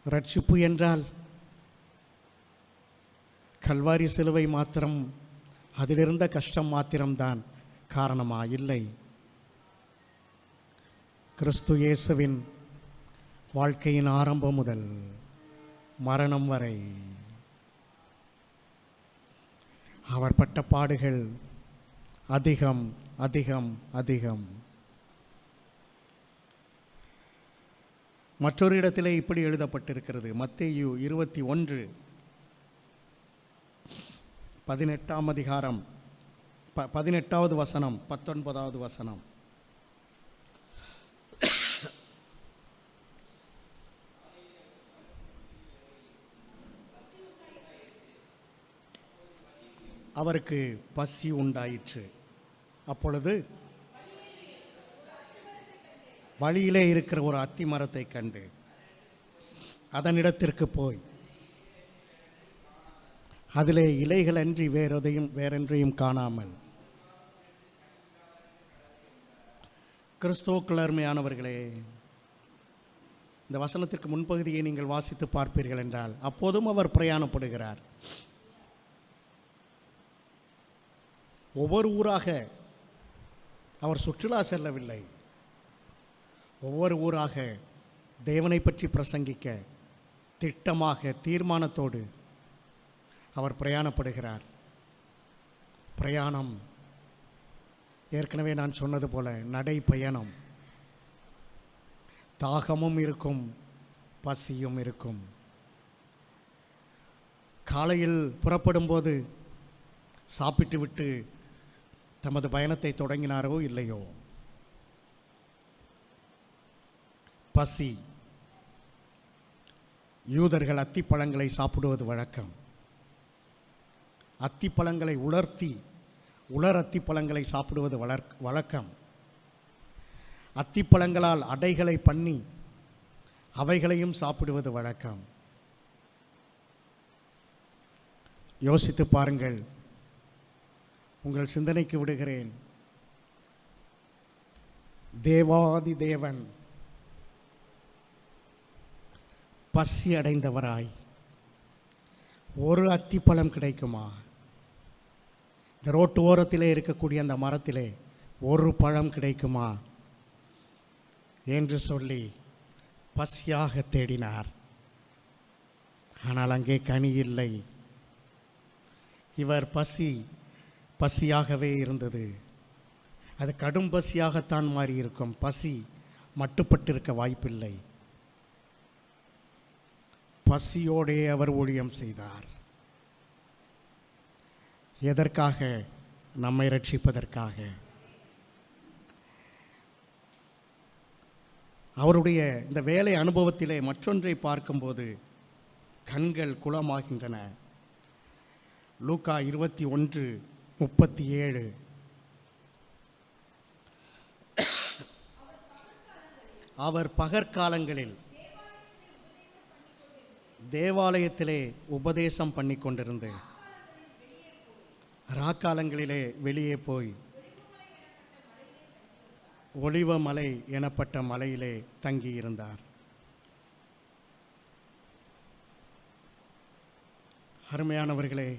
ரட்சிப்பு என்றால் கல்வாரி சிலுவை மாத்திரம், அதிலிருந்த கஷ்டம் மாத்திரம்தான் காரணமா? இல்லை. கிறிஸ்து இயேசுவின் வாழ்க்கையின் ஆரம்பம் முதல் மரணம் வரை அவர் பட்ட பாடுகள் அதிகம் அதிகம் அதிகம். மற்றொரு இடத்திலே இப்படி எழுதப்பட்டிருக்கிறது. மத்தேயு 21 18ஆம் அதிகாரம் 18வது வசனம் 19வது வசனம். அவருக்கு பசி உண்டாயிற்று. அப்பொழுது வழியிலே இருக்கிற ஒரு அத்தி மரத்தை கண்டு அதனிடத்திற்கு போய் அதிலே இலைகள் அன்றி வேறென்றையும் காணாமல். கிறிஸ்துவுக்குள் அருமையானவர்களே, இந்த வசனத்திற்கு முன்பகுதியை நீங்கள் வாசித்து பார்ப்பீர்கள் என்றால், அப்போதும் அவர் பிரயாணப்படுகிறார். ஒவ்வொரு ஊராக அவர் சுற்றுலா செல்லவில்லை. ஒவ்வொரு ஊராக தேவனை பற்றி பிரசங்கிக்க திட்டமாக, தீர்மானத்தோடு அவர் பிரயாணப்படுகிறார். பிரயாணம் ஏற்கனவே நான் சொன்னது போல நடை பயணம். தாகமும் இருக்கும், பசியும் இருக்கும். காலையில் புறப்படும்போது சாப்பிட்டு விட்டு தமது பயணத்தை தொடங்கினாரோ இல்லையோ, பசி. யூதர்கள் அத்திப்பழங்களை சாப்பிடுவது வழக்கம். அத்திப்பழங்களை உலர் அத்திப்பழங்களை சாப்பிடுவது வழக்கம். அத்திப்பழங்களால் அடைகளை பண்ணி அவைகளையும் சாப்பிடுவது வழக்கம். யோசித்து பாருங்கள். உங்கள் சிந்தனைக்கு விடுகிறேன். தேவாதி தேவன் பசி அடைந்தவராய், ஒரு அத்திப்பழம் கிடைக்குமா? இந்த ரோட்டு ஓரத்திலே இருக்கக்கூடிய அந்த மரத்திலே ஒரு பழம் கிடைக்குமா என்று சொல்லி பசியாக தேடினார். ஆனால் அங்கே கனி இல்லை. இவர் பசியாகவே இருந்தது. அது கடும் பசியாகத்தான் மாறி இருக்கும். பசி மட்டுப்பட்டிருக்க வாய்ப்பில்லை. பசியோடே அவர் ஊழியம் செய்தார். எதற்காக? நம்மை ரட்சிப்பதற்காக. அவருடைய இந்த வேலை அனுபவத்திலே மற்றொன்றை பார்க்கும்போது கண்கள் குளமாகின்றன. லூக்கா 21:37. அவர் பகற்காலங்களில் தேவாலயத்திலே உபதேசம் பண்ணி கொண்டிருந்து ராக்காலங்களிலே வெளியே போய் ஒலிவமலை எனப்பட்ட மலையிலே தங்கியிருந்தார். அருமையானவர்களே,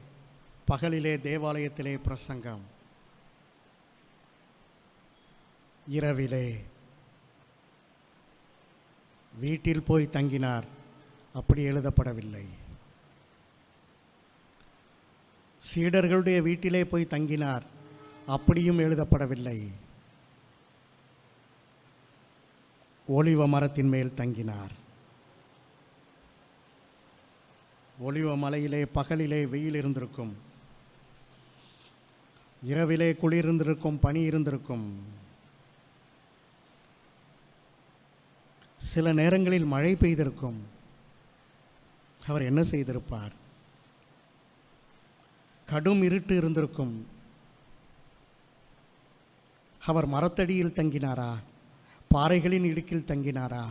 பகலிலே தேவாலயத்திலே பிரசங்கம், இரவிலே வீட்டில் போய் தங்கினார். அப்படி எழுதப்படவில்லை. சீடர்களுடைய வீட்டிலே போய் தங்கினார். அப்படியும் எழுதப்படவில்லை. ஒலிவ மரத்தின் மேல் தங்கினார். ஒலிவ மலையிலே பகலிலே வெயில் இருந்திருக்கும், இரவிலே குளிர் இருந்திருக்கும், பனி இருந்திருக்கும், சில நேரங்களில் மழை பெய்திருக்கும். அவர் என்ன செய்திருப்பார்? கடும் இருட்டு இருந்திருக்கும். அவர் மரத்தடியில் தங்கினாரா? பாறைகளின் இடுக்கில் தங்கினாரா?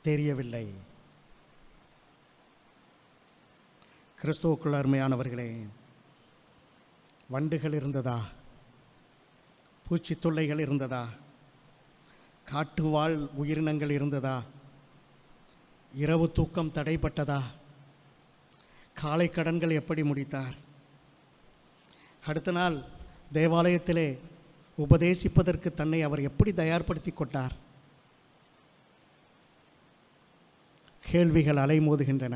தெரியவில்லை. கிறிஸ்துவுக்குள் அருமையானவர்களே, வண்டுகள் இருந்ததா? பூச்சி தொல்லைகள் இருந்ததா? காட்டுவாழ் உயிரினங்கள் இருந்ததா? இரவு தூக்கம் தடைப்பட்டதா? காலை கடன்கள் எப்படி முடித்தார்? அடுத்த நாள் தேவாலயத்திலே உபதேசிப்பதற்கு தன்னை அவர் எப்படி தயார்படுத்தி கொண்டார்? கேள்விகள் அலைமோதுகின்றன.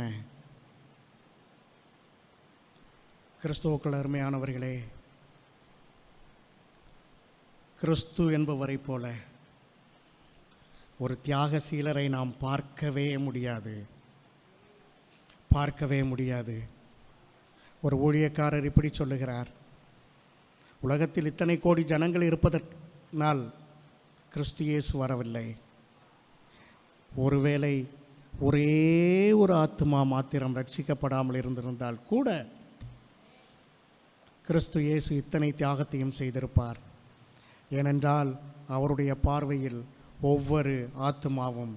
கிறிஸ்துவுக்குள் அருமையானவர்களே, கிறிஸ்து என்பவரை போல ஒரு தியாகசீலரை நாம் பார்க்கவே முடியாது. ஒரு ஊழியக்காரர் இப்படி சொல்லுகிறார்: உலகத்தில் இத்தனை கோடி ஜனங்கள் இருப்பதனால் கிறிஸ்து இயேசு வரவில்லை. ஒருவேளை ஒரே ஒரு ஆத்துமா மாத்திரம் ரட்சிக்கப்படாமல் இருந்திருந்தால் கூட கிறிஸ்து இயேசு இத்தனை தியாகத்தையும் செய்திருப்பார். ஏனென்றால் அவருடைய பார்வையில் ஒவ்வொரு ஆத்துமாவும்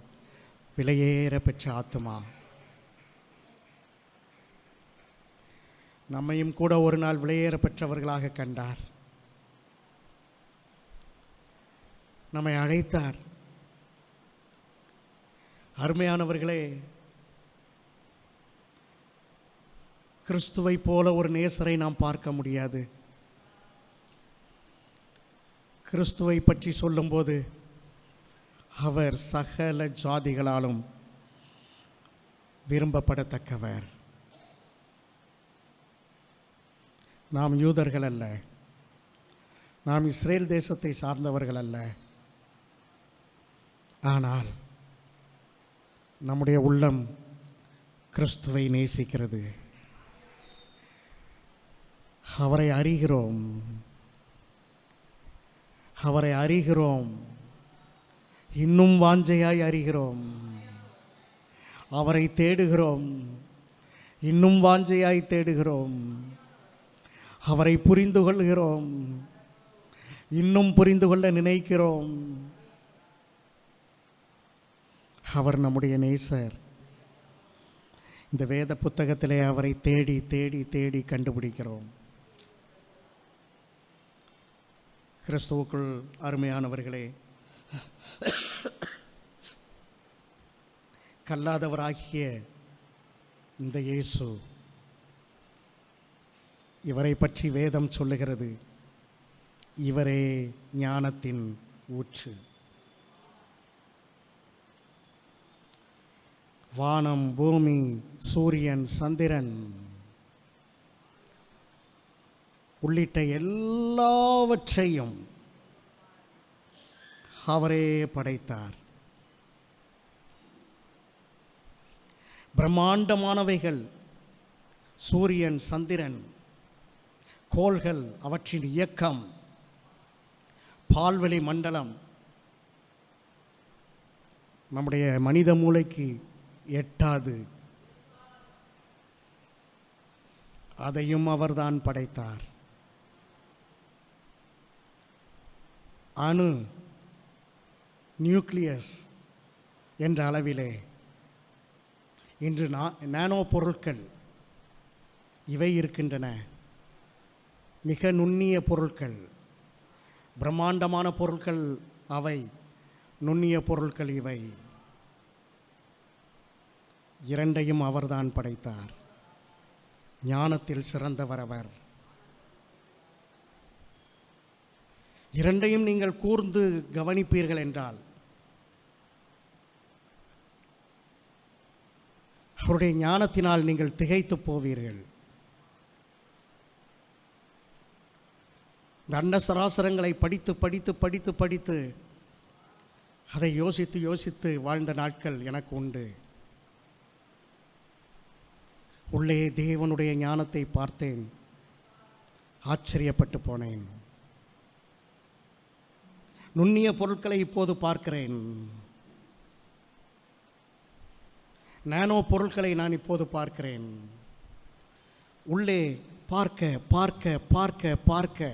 விலையேற பெற்ற ஆத்துமா. நம்மையும் கூட ஒரு நாள் விலையேற பெற்றவர்களாக கண்டார். நம்மை அழைத்தார். அருமையானவர்களே, கிறிஸ்துவை போல ஒரு நேசரை நாம் பார்க்க முடியாது. கிறிஸ்துவை பற்றி சொல்லும்போது அவர் சகல ஜாதிகளாலும் விரும்பப்படத்தக்கவர். நாம் யூதர்கள் அல்ல, நாம் இஸ்ரேல் தேசத்தை சார்ந்தவர்கள் அல்ல. ஆனால் நம்முடைய உள்ளம் கிறிஸ்துவை நேசிக்கிறது. அவரை அறிகிறோம், இன்னும் வாஞ்சையாய் அறிகிறோம். அவரை தேடுகிறோம், இன்னும் வாஞ்சையாய் தேடுகிறோம். அவரை புரிந்து கொள்கிறோம், இன்னும் புரிந்து கொள்ள நினைக்கிறோம். அவர் நம்முடைய நேசர். இந்த வேத புத்தகத்திலே அவரை தேடி தேடி தேடி கண்டுபிடிக்கிறோம். கிறிஸ்துவுக்குள் அருமையானவர்களே, கல்லாதவராகிய இந்த இயேசு, இவரை பற்றி வேதம் சொல்லுகிறது, இவரே ஞானத்தின் ஊற்று. வானம், பூமி, சூரியன், சந்திரன் உள்ளிட்ட எல்லாவற்றையும் அவரே படைத்தார். பிரம்மாண்டமானவைகள், சூரியன், சந்திரன், கோள்கள், அவற்றின் இயக்கம் பால்வெளி மண்டலம் நம்முடைய மனித மூளைக்கு எட்டாது. அதையும் அவர்தான் படைத்தார். அணு நியூக்ளியஸ் என்ற அளவிலே இன்று நானோ பொருட்கள் இவை இருக்கின்றன. மிக நுண்ணிய பொருட்கள், பிரம்மாண்டமான பொருட்கள் அவை, நுண்ணிய பொருட்கள் இவை. இரண்டையும் அவர்தான் படைத்தார். ஞானத்தில் சிறந்தவர் அவர். இரண்டையும் நீங்கள் கூர்ந்து கவனிப்பீர்கள் என்றால் அவருடைய ஞானத்தினால் நீங்கள் திகைத்து போவீர்கள். இந்த அண்ட சராசரங்களை படித்து படித்து படித்து படித்து அதை யோசித்து யோசித்து வாழ்ந்த நாட்கள் எனக்கு உண்டு. உள்ளே தேவனுடைய ஞானத்தை பார்த்தேன், ஆச்சரியப்பட்டு போனேன். நுண்ணிய பொருட்களை இப்போது பார்க்கிறேன். நானோ பொருட்களை நான் இப்போது பார்க்கிறேன். உள்ளே பார்க்க பார்க்க பார்க்க பார்க்க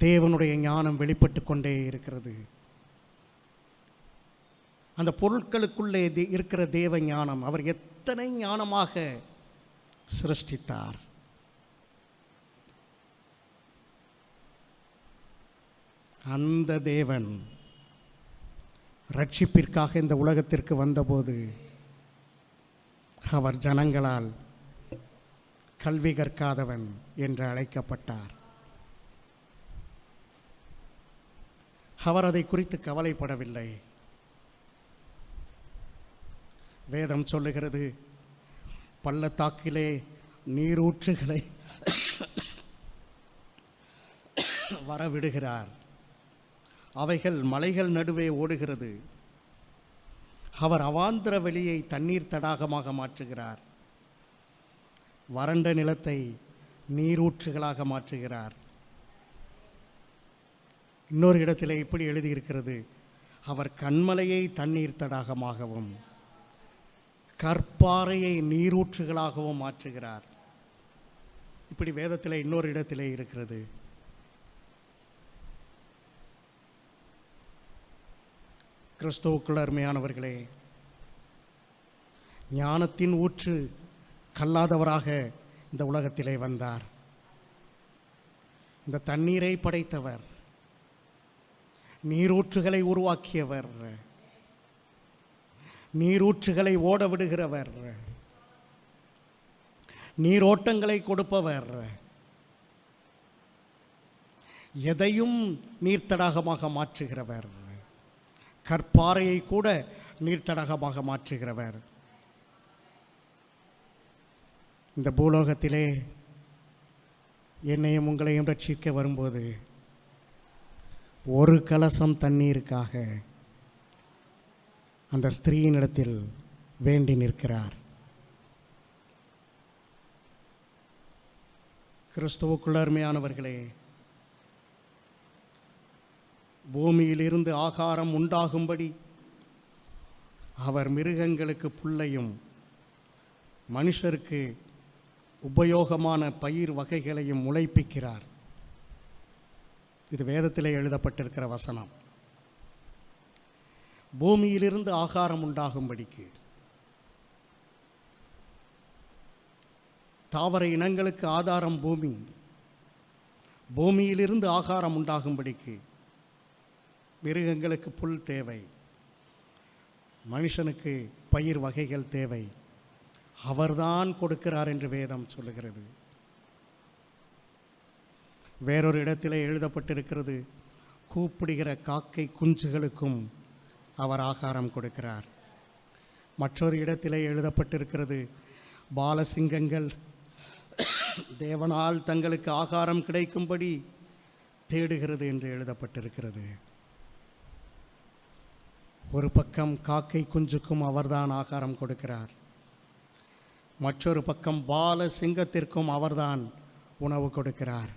தேவனுடைய ஞானம் வெளிப்பட்டு கொண்டே இருக்கிறது. அந்த பொருட்களுக்குள்ளே இருக்கிற தேவ ஞானம், அவர் எத்தனை ஞானமாக சிருஷ்டித்தார். அந்த தேவன் ரட்சிப்பிற்காக இந்த உலகத்திற்கு வந்தபோது அவர் ஜனங்களால் கல்வி கற்காதவன் என்று அழைக்கப்பட்டார். அவர் அதை குறித்து கவலைப்படவில்லை. வேதம் சொல்லுகிறது, பள்ளத்தாக்கிலே நீரூற்றுகளை வரவிடுகிறார். அவைகள் மலைகள் நடுவே ஓடுகிறது. அவர் அவாந்திர வெளியை தண்ணீர் தடாகமாக மாற்றுகிறார். வறண்ட நிலத்தை நீரூற்றுகளாக மாற்றுகிறார். இன்னொரு இடத்திலே இப்படி எழுதியிருக்கிறது, அவர் கன்மலையை தண்ணீர் தடாகமாகவும் கற்பாறையை நீரூற்றுகளாகவும் மாற்றுகிறார். இப்படி வேதத்திலே இன்னொரு இடத்திலே இருக்கிறது. கிறிஸ்துவுக்குள் அருமையானவர்களே, ஞானத்தின் ஊற்று கல்லாதவராக இந்த உலகத்திலே வந்தார். இந்த தண்ணீரை படைத்தவர், நீரூற்றுகளை உருவாக்கியவர், நீரூற்றுகளை ஓட விடுகிறவர், நீரோட்டங்களை கொடுப்பவர், எதையும் நீர்த்தடாகமாக மாற்றுகிறவர், கற்பாறையை கூட நீர்த்தடாகமாக மாற்றுகிறவர். இந்த பூலோகத்திலே என்னையும் உங்களையும் ரட்சிக்க வரும்போது ஒரு கலசம் தண்ணீருக்காக அந்த ஸ்திரீயினிடத்தில் வேண்டி நிற்கிறார். கிறிஸ்துவுக்குள் அருமையானவர்களே, பூமியிலிருந்து ஆகாரம் உண்டாகும்படி அவர் மிருகங்களுக்கு புல்லையும் மனுஷருக்கு உபயோகமான பயிர் வகைகளையும் முளைப்பிக்கிறார். இது வேதத்திலே எழுதப்பட்டிருக்கிற வசனம். பூமியிலிருந்து ஆகாரம் உண்டாகும்படிக்கு, தாவர இனங்களுக்கு ஆதாரம் பூமி, பூமியிலிருந்து ஆகாரம் உண்டாகும்படிக்கு மிருகங்களுக்கு புல் தேவை, மனுஷனுக்கு பயிர் வகைகள் தேவை. அவர்தான் கொடுக்கிறார் என்று வேதம் சொல்லுகிறது. வேறொரு இடத்திலே எழுதப்பட்டிருக்கிறது, கூப்பிடுகிற காக்கை குஞ்சுகளுக்கும் அவர் ஆகாரம் கொடுக்கிறார். மற்றொரு இடத்திலே எழுதப்பட்டிருக்கிறது, பாலசிங்கங்கள் தேவனால் தங்களுக்கு ஆகாரம் கிடைக்கும்படி தேடுகிறது என்று எழுதப்பட்டிருக்கிறது. ஒரு பக்கம் காக்கை குஞ்சுக்கும் அவர்தான் ஆகாரம் கொடுக்கிறார், மற்றொரு பக்கம் பால சிங்கத்திற்கும் அவர்தான் உணவு கொடுக்கிறார்.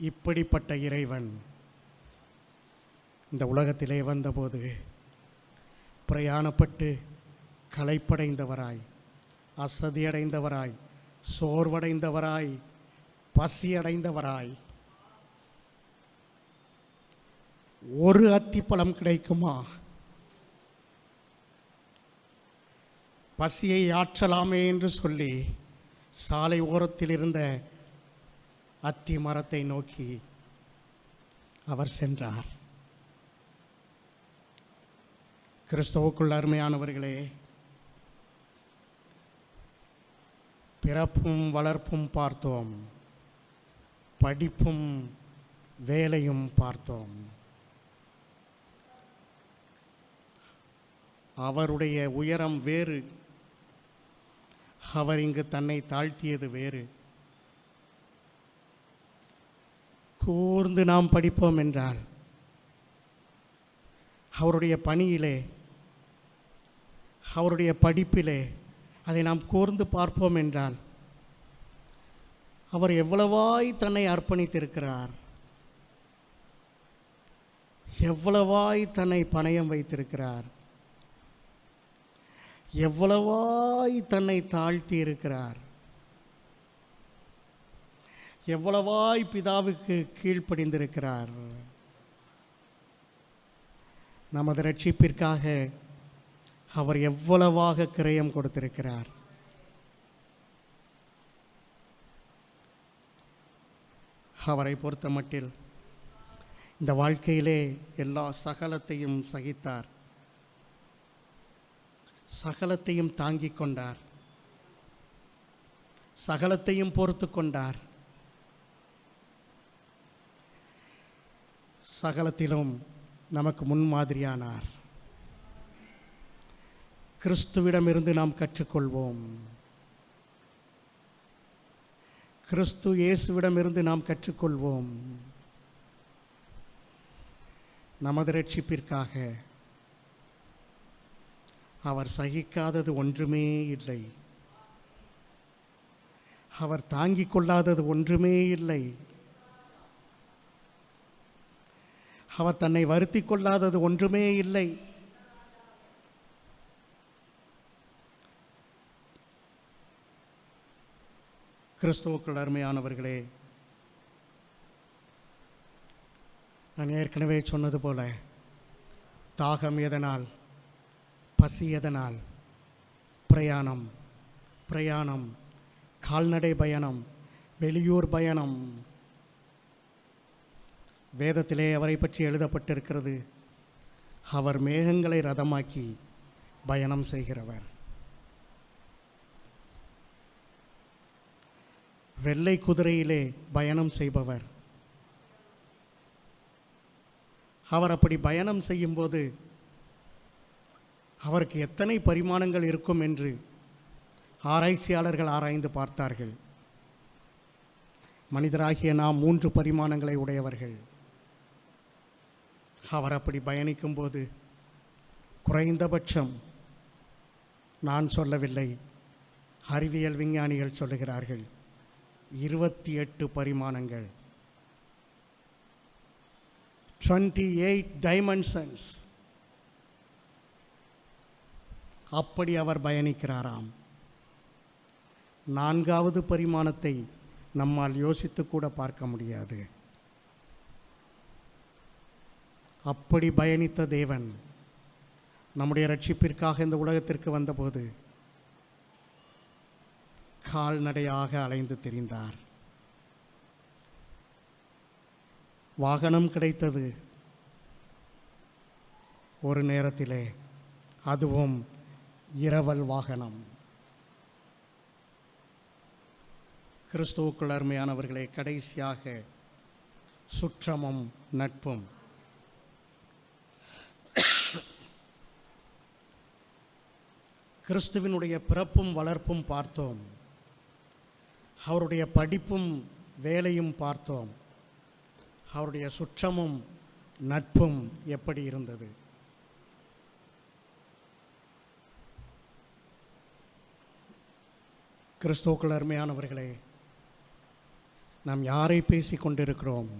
இப்படிப்பட்ட இறைவன் இந்த உலகத்திலே வந்தபோது பிரயாணப்பட்டு களைப்படைந்தவராய், அசதியடைந்தவராய், சோர்வடைந்தவராய், பசியடைந்தவராய், ஒரு அத்திப்பழம் கிடைக்குமா, பசியை ஆற்றலாமே என்று சொல்லி சாலை ஓரத்தில் இருந்த அத்தி மரத்தை நோக்கி அவர் சென்றார். கிறிஸ்துவுக்குள் அருமையானவர்களே, பிறப்பும் வளர்ப்பும் பார்த்தோம், படிப்பும் வேலையும் பார்த்தோம். அவருடைய உயரம் வேறு, அவர் இங்கு தன்னை தாழ்த்தியது வேறு. கூர்ந்து நாம் படிப்போம் என்றால் அவருடைய பணியிலே, அவருடைய படிப்பிலே அதை நாம் கூர்ந்து பார்ப்போம் என்றால் அவர் எவ்வளவாய் தன்னை அர்ப்பணித்திருக்கிறார், எவ்வளவாய் தன்னை பணயம் வைத்திருக்கிறார், எவ்வளவாய் தன்னை தாழ்த்தி இருக்கிறார், எவ்வளவாய் பிதாவுக்கு கீழ்ப்படிந்திருக்கிறார். நமது ரட்சிப்பிற்காக அவர் எவ்வளவாக கிரயம் கொடுத்திருக்கிறார். அவரை பொறுத்த மட்டில் இந்த வாழ்க்கையிலே எல்லா சகலத்தையும் சகித்தார், சகலத்தையும் தாங்கிக் கொண்டார், சகலத்தையும் பொறுத்து கொண்டார். சகலத்திலும் நமக்கு முன்மாதிரியானார். கிறிஸ்துவிடமிருந்து நாம் கற்றுக்கொள்வோம். கிறிஸ்து இயேசுவிடமிருந்து நாம் கற்றுக்கொள்வோம். நமது ரட்சிப்பிற்காக அவர் சகிக்காதது ஒன்றுமே இல்லை, அவர் தாங்கிக் கொள்ளாதது ஒன்றுமே இல்லை, அவர் தன்னை வருத்தி கொள்ளாதது ஒன்றுமே இல்லை. கிறிஸ்துவுக்குள் அருமையானவர்களே, நான் ஏற்கனவே சொன்னது போல தாகம் எதனால், பசி எதனால், பிரயாணம் பிரயாணம் கால்நடை பயணம், வெளியூர் பயணம். வேதத்திலே அவரை பற்றி எழுதப்பட்டிருக்கிறது, அவர் மேகங்களை ரதமாக்கி பயணம் செய்கிறவர். வெள்ளை குதிரையிலே பயணம் செய்பவர். அவர் அப்படி பயணம் செய்யும்போது அவருக்கு எத்தனை பரிமாணங்கள் இருக்கும் என்று ஆராய்ச்சியாளர்கள் ஆராய்ந்து பார்த்தார்கள். மனிதராகிய நாம் 3 பரிமாணங்களை உடையவர்கள். அவர் அப்படி பயணிக்கும்போது குறைந்தபட்சம், நான் சொல்லவில்லை, அறிவியல் விஞ்ஞானிகள் சொல்லுகிறார்கள், 28 பரிமாணங்கள், 28 டைமென்ஷன்ஸ். அப்படி அவர் பயணிக்கிறாராம். 4வது பரிமாணத்தை நம்மால் யோசித்து கூட பார்க்க முடியாது. அப்படி பயணித்த தேவன் நம்முடைய ரட்சிப்பிற்காக இந்த உலகத்திற்கு வந்தபோது கால்நடையாக அலைந்து திரிந்தார். வாகனம் கிடைத்தது ஒரு நேரத்திலே, அதுவும் இரவல் வாகனம். கிறிஸ்துவுக்குள் அருமையானவர்களே, கடைசியாக சுற்றமும் நட்பும். கிறிஸ்துவினுடைய பிறப்பும் வளர்ப்பும் பார்த்தோம், அவருடைய படிப்பும் வேலையும் பார்த்தோம், அவருடைய சுற்றமும் நட்பும் எப்படி இருந்தது. கிறிஸ்துவுக்குள் அருமையானவர்களே, நாம் யாரை பேசிக் கொண்டிருக்கிறோம்?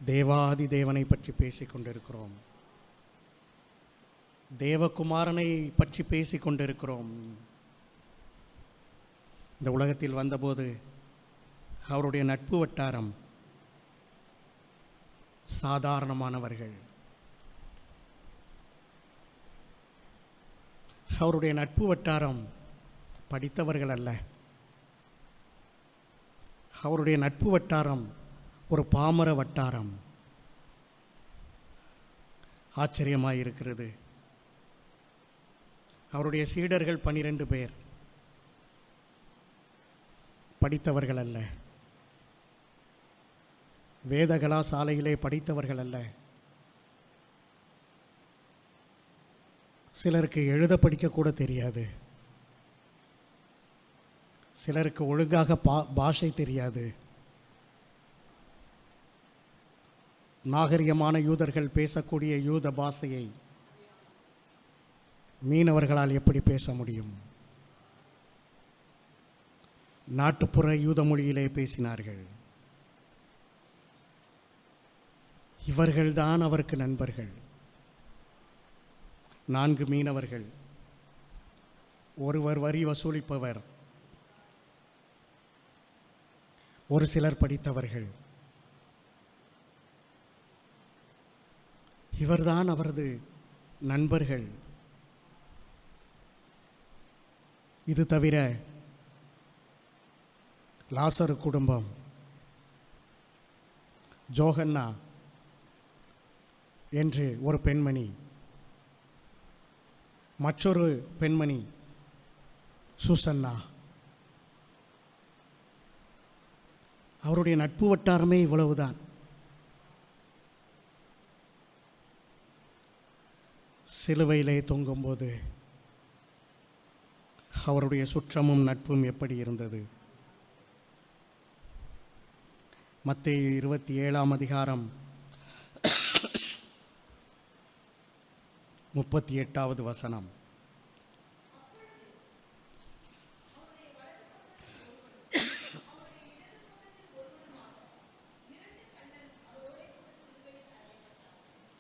தேவாதி தேவனை பற்றி பேசிக் கொண்டிருக்கிறோம். தேவகுமாரனை பற்றி பேசிக் கொண்டிருக்கிறோம். இந்த உலகத்தில் வந்தபோது அவருடைய நட்பு வட்டாரம் சாதாரணமானவர்கள். அவருடைய நட்பு வட்டாரம் படித்தவர்கள் அல்ல. அவருடைய நட்பு வட்டாரம் ஒரு பாமர வட்டாரம். ஆச்சரியமாயிருக்கிறது. அவருடைய சீடர்கள் 12 பேர் படித்தவர்கள் அல்ல. வேத கலாசாலையிலே படித்தவர்கள் அல்ல. சிலருக்கு எழுத படிக்க கூட தெரியாது. சிலருக்கு ஒழுங்காக பாஷை தெரியாது. நாகரிகமான யூதர்கள் பேசக்கூடிய யூத பாஷையை மீனவர்களால் எப்படி பேச முடியும்? நாட்டுப்புற யூத மொழியிலே பேசினார்கள். இவர்கள்தான் அவருக்கு நண்பர்கள். 4 மீனவர்கள், ஒருவர் வரி வசூலிப்பவர், ஒரு சிலர் படித்தவர்கள். இவர்தான் அவரது நண்பர்கள். இது தவிர லாசரு குடும்பம், ஜோகன்னா என்று ஒரு பெண்மணி, மற்றொரு பெண்மணி சுசன்னா. அவருடைய நட்பு வட்டாரமே இவ்வளவுதான். சிலுவையிலே தொங்கும்போது அவருடைய சுற்றமும் நட்பும் எப்படி இருந்தது? மத்தேயு 27ஆம் அதிகாரம் 38வது வசனம்.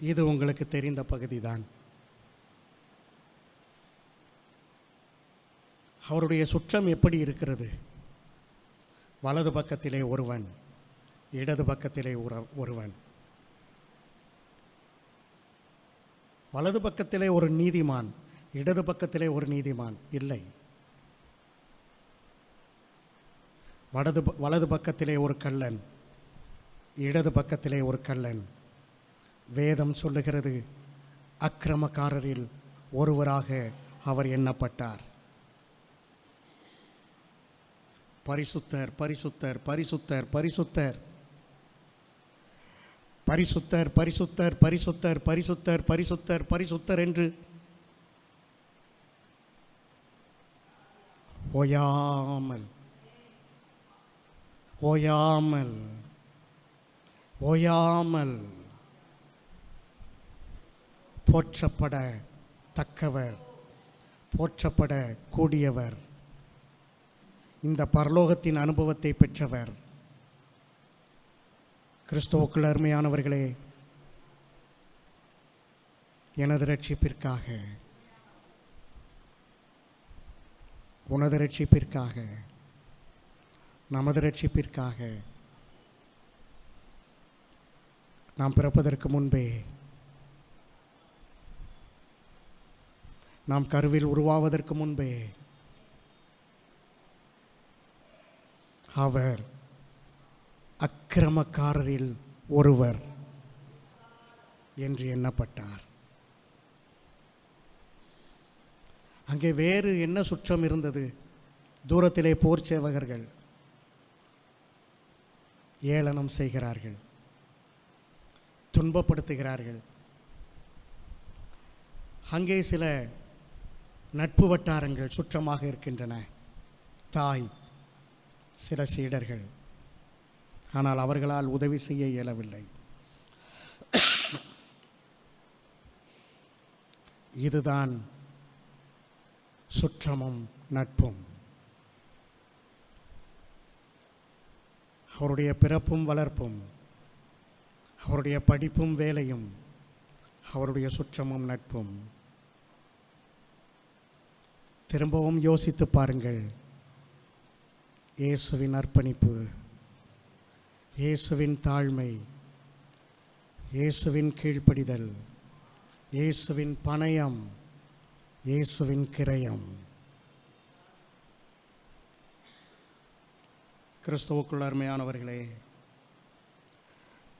இது உங்களுக்கு தெரிந்த பகுதிதான். அவருடைய சுற்றம் எப்படி இருக்கிறது? வலது பக்கத்திலே ஒருவன், இடது பக்கத்திலே ஒருவன். வலது பக்கத்திலே ஒரு நீதிமான், இடது பக்கத்திலே ஒரு நீதிமான் இல்லை. வலது பக்கத்திலே ஒரு கள்ளன், இடது பக்கத்திலே ஒரு கள்ளன். வேதம் சொல்லுகிறது, அக்கிரமக்காரரில் ஒருவராக அவர் எண்ணப்பட்டார். பரிசுத்தர், பரிசுத்தர், பரிசுத்தர், பரிசுத்தர், பரிசுத்தர், பரிசுத்தர், பரிசுத்தர், பரிசுத்தர், பரிசுத்தர், பரிசுத்தர் என்று ஓயாமல் ஓயாமல் ஓயாமல் போற்றப்பட தக்கவர், போற்றப்பட கூடியவர், இந்த பரலோகத்தின் அனுபவத்தை பெற்றவர். கிறிஸ்துவுக்குள் அருமையானவர்களே, எனது ரட்சிப்பிற்காக, உனது ரட்சிப்பிற்காக, நமது ரட்சிப்பிற்காக நாம் பிறப்பதற்கு முன்பே, நாம் கருவில் உருவாவதற்கு முன்பே அவர் அக்கிரமக்காரரில் ஒருவர் என்று எண்ணப்பட்டார். அங்கே வேறு என்ன சுற்றம் இருந்தது? தூரத்திலே போர் சேவகர்கள் ஏளனம் செய்கிறார்கள், துன்பப்படுத்துகிறார்கள். அங்கே சில நட்பு வட்டாரங்கள் சுற்றமாக இருக்கின்றன. தாய், சில சீடர்கள். ஆனால் அவர்களால் உதவி செய்ய இயலவில்லை. இதுதான் சுற்றமும் நட்பும். அவருடைய பிறப்பும் வளர்ப்பும், அவருடைய படிப்பும் வேலையும், அவருடைய சுற்றமும் நட்பும். திரும்பவும் யோசித்து பாருங்கள். இயேசுவின் அர்ப்பணிப்பு, இயேசுவின் தாழ்மை, இயேசுவின் கீழ்ப்படிதல், இயேசுவின் பணயம், இயேசுவின் கிரயம். கிறிஸ்துவுக்குள் அருமையானவர்களே,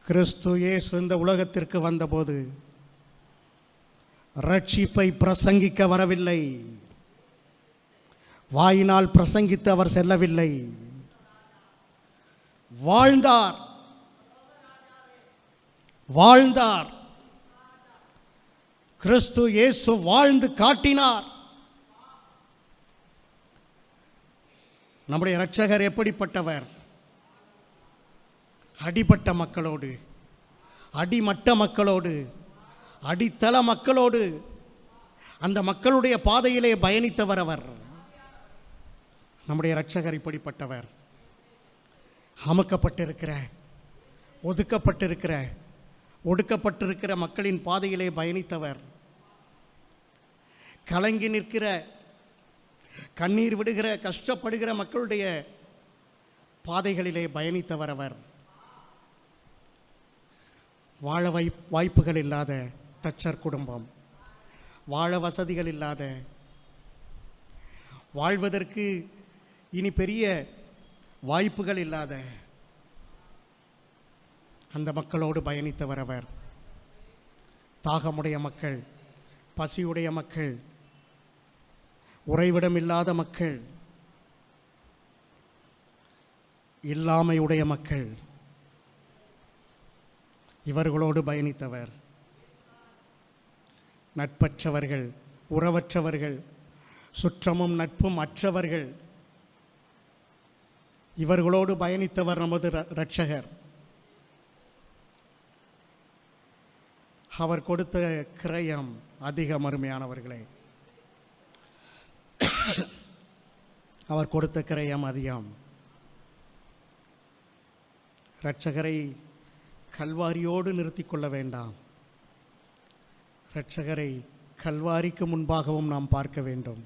கிறிஸ்து இயேசு இந்த உலகத்திற்கு வந்தபோது ரட்சிப்பை பிரசங்கிக்க வரவில்லை. வாயினால் பிரசங்கித்து அவர் செல்லவில்லை. வாழ்ந்தார், வாழ்ந்தார். கிறிஸ்து இயேசு வாழ்ந்து காட்டினார். நம்முடைய இரட்சகர் எப்படிப்பட்டவர்? அடிபட்ட மக்களோடு, அடிமட்ட மக்களோடு, அடித்தள மக்களோடு, அந்த மக்களுடைய பாதையிலே பயணித்தவர் அவர். நம்முடைய இரட்சகர் இப்படிப்பட்டவர். அமுக்கப்பட்டிருக்கிற, ஒதுக்கப்பட்டிருக்கிற, ஒடுக்கப்பட்டிருக்கிற மக்களின் பாதையிலே பயணித்தவர். கலங்கி நிற்கிற, கண்ணீர் விடுகிற, கஷ்டப்படுகிற மக்களுடைய பாதைகளிலே பயணித்தவர் அவர். வாழ வாய்ப்புகள் இல்லாத தச்சர் குடும்பம், வாழ வசதிகள் இல்லாத, வாழ்வதற்கு இனி பெரிய வாய்ப்புகள் இல்லாத அந்த மக்களோடு பயணித்தவர் அவர். தாகமுடைய மக்கள், பசியுடைய மக்கள், உறைவிடம் இல்லாத மக்கள், இல்லாமையுடைய மக்கள், இவர்களோடு பயணித்தவர். நட்பற்றவர்கள், உறவற்றவர்கள், சுற்றமும் நட்பும் அற்றவர்கள், இவர்களோடு பயணித்தவர் நமது இரட்சகர். அவர் கொடுத்த கிரயம் அதிகம். அருமையானவர்களே, அவர் கொடுத்த கிரயம் அதிகம். இரட்சகரை கல்வாரியோடு நிறுத்தி கொள்ள வேண்டாம். இரட்சகரை கல்வாரிக்கு முன்பாகவும் நாம் பார்க்க வேண்டும்.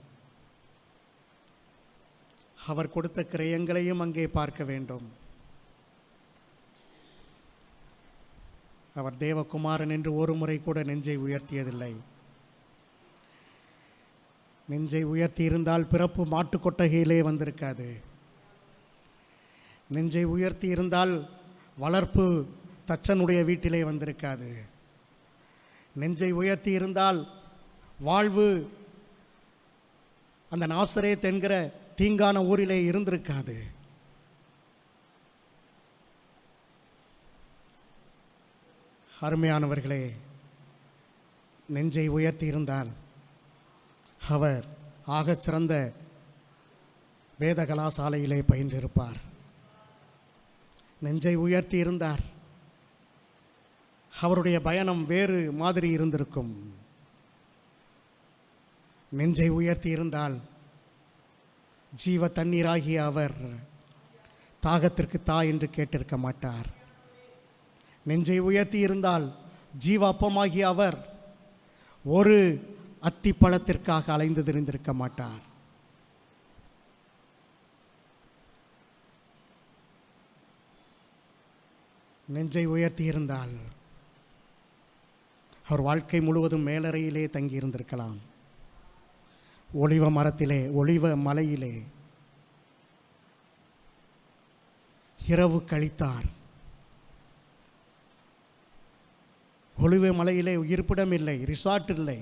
அவர் கொடுத்த கிரயங்களையும் அங்கே பார்க்க வேண்டும். அவர் தேவகுமாரன் என்று ஒரு முறை கூட நெஞ்சை உயர்த்தியதில்லை. நெஞ்சை உயர்த்தி இருந்தால் பிறப்பு மாட்டு கொட்டகையிலே வந்திருக்காது. நெஞ்சை உயர்த்தி இருந்தால் வளர்ப்பு தச்சனுடைய வீட்டிலே வந்திருக்காது. நெஞ்சை உயர்த்தி இருந்தால் வாழ்வு அந்த நாசரேத் என்கிற தீங்கான ஊரிலே இருந்திருக்காது. அருமையானவர்களே, நெஞ்சை உயர்த்தி இருந்தால் அவர் ஆகச் சிறந்த வேத கலாசாலையிலே பயின்றிருப்பார். நெஞ்சை உயர்த்தி இருந்தார், அவருடைய பயணம் வேறு மாதிரி இருந்திருக்கும். நெஞ்சை உயர்த்தி இருந்தால் ஜீவ தண்ணீராகிய அவர் தாகத்திற்கு தா என்று கேட்டிருக்க மாட்டார். நெஞ்சை உயர்த்தி இருந்தால் ஜீவ அப்பமாகிய அவர் ஒரு அத்திப்பழத்திற்காக அலைந்து திரிந்திருக்க மாட்டார். நெஞ்சை உயர்த்தி இருந்தால் அவர் வாழ்க்கை முழுவதும் மேலறையிலே தங்கியிருந்திருக்கலாம். ஒலிவ மரத்திலே, ஒலிவ மலையிலே இரவு கழித்தார். ஒலிவ மலையிலே இருப்பிடம் இல்லை, ரிசார்ட் இல்லை,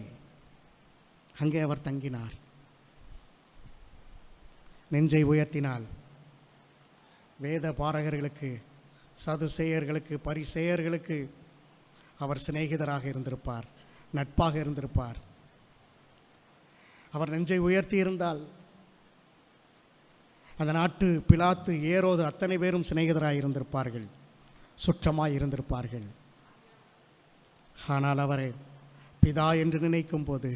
அங்கே அவர் தங்கினார். நெஞ்சை உயர்த்தினால் வேத பாரகர்களுக்கு, சதுசேயர்களுக்கு, பரிசேயர்களுக்கு அவர் சிநேகிதராக இருந்திருப்பார், நட்பாக இருந்திருப்பார். அவர் நெஞ்சை உயர்த்தி இருந்தால் அந்த நாட்டு பிலாத்து, ஏரோது அத்தனை பேரும் சிநேகிதராக இருந்திருப்பார்கள், சுற்றமாய் இருந்திருப்பார்கள். ஆனால் அவரை பிதா என்று நினைக்கும் போது,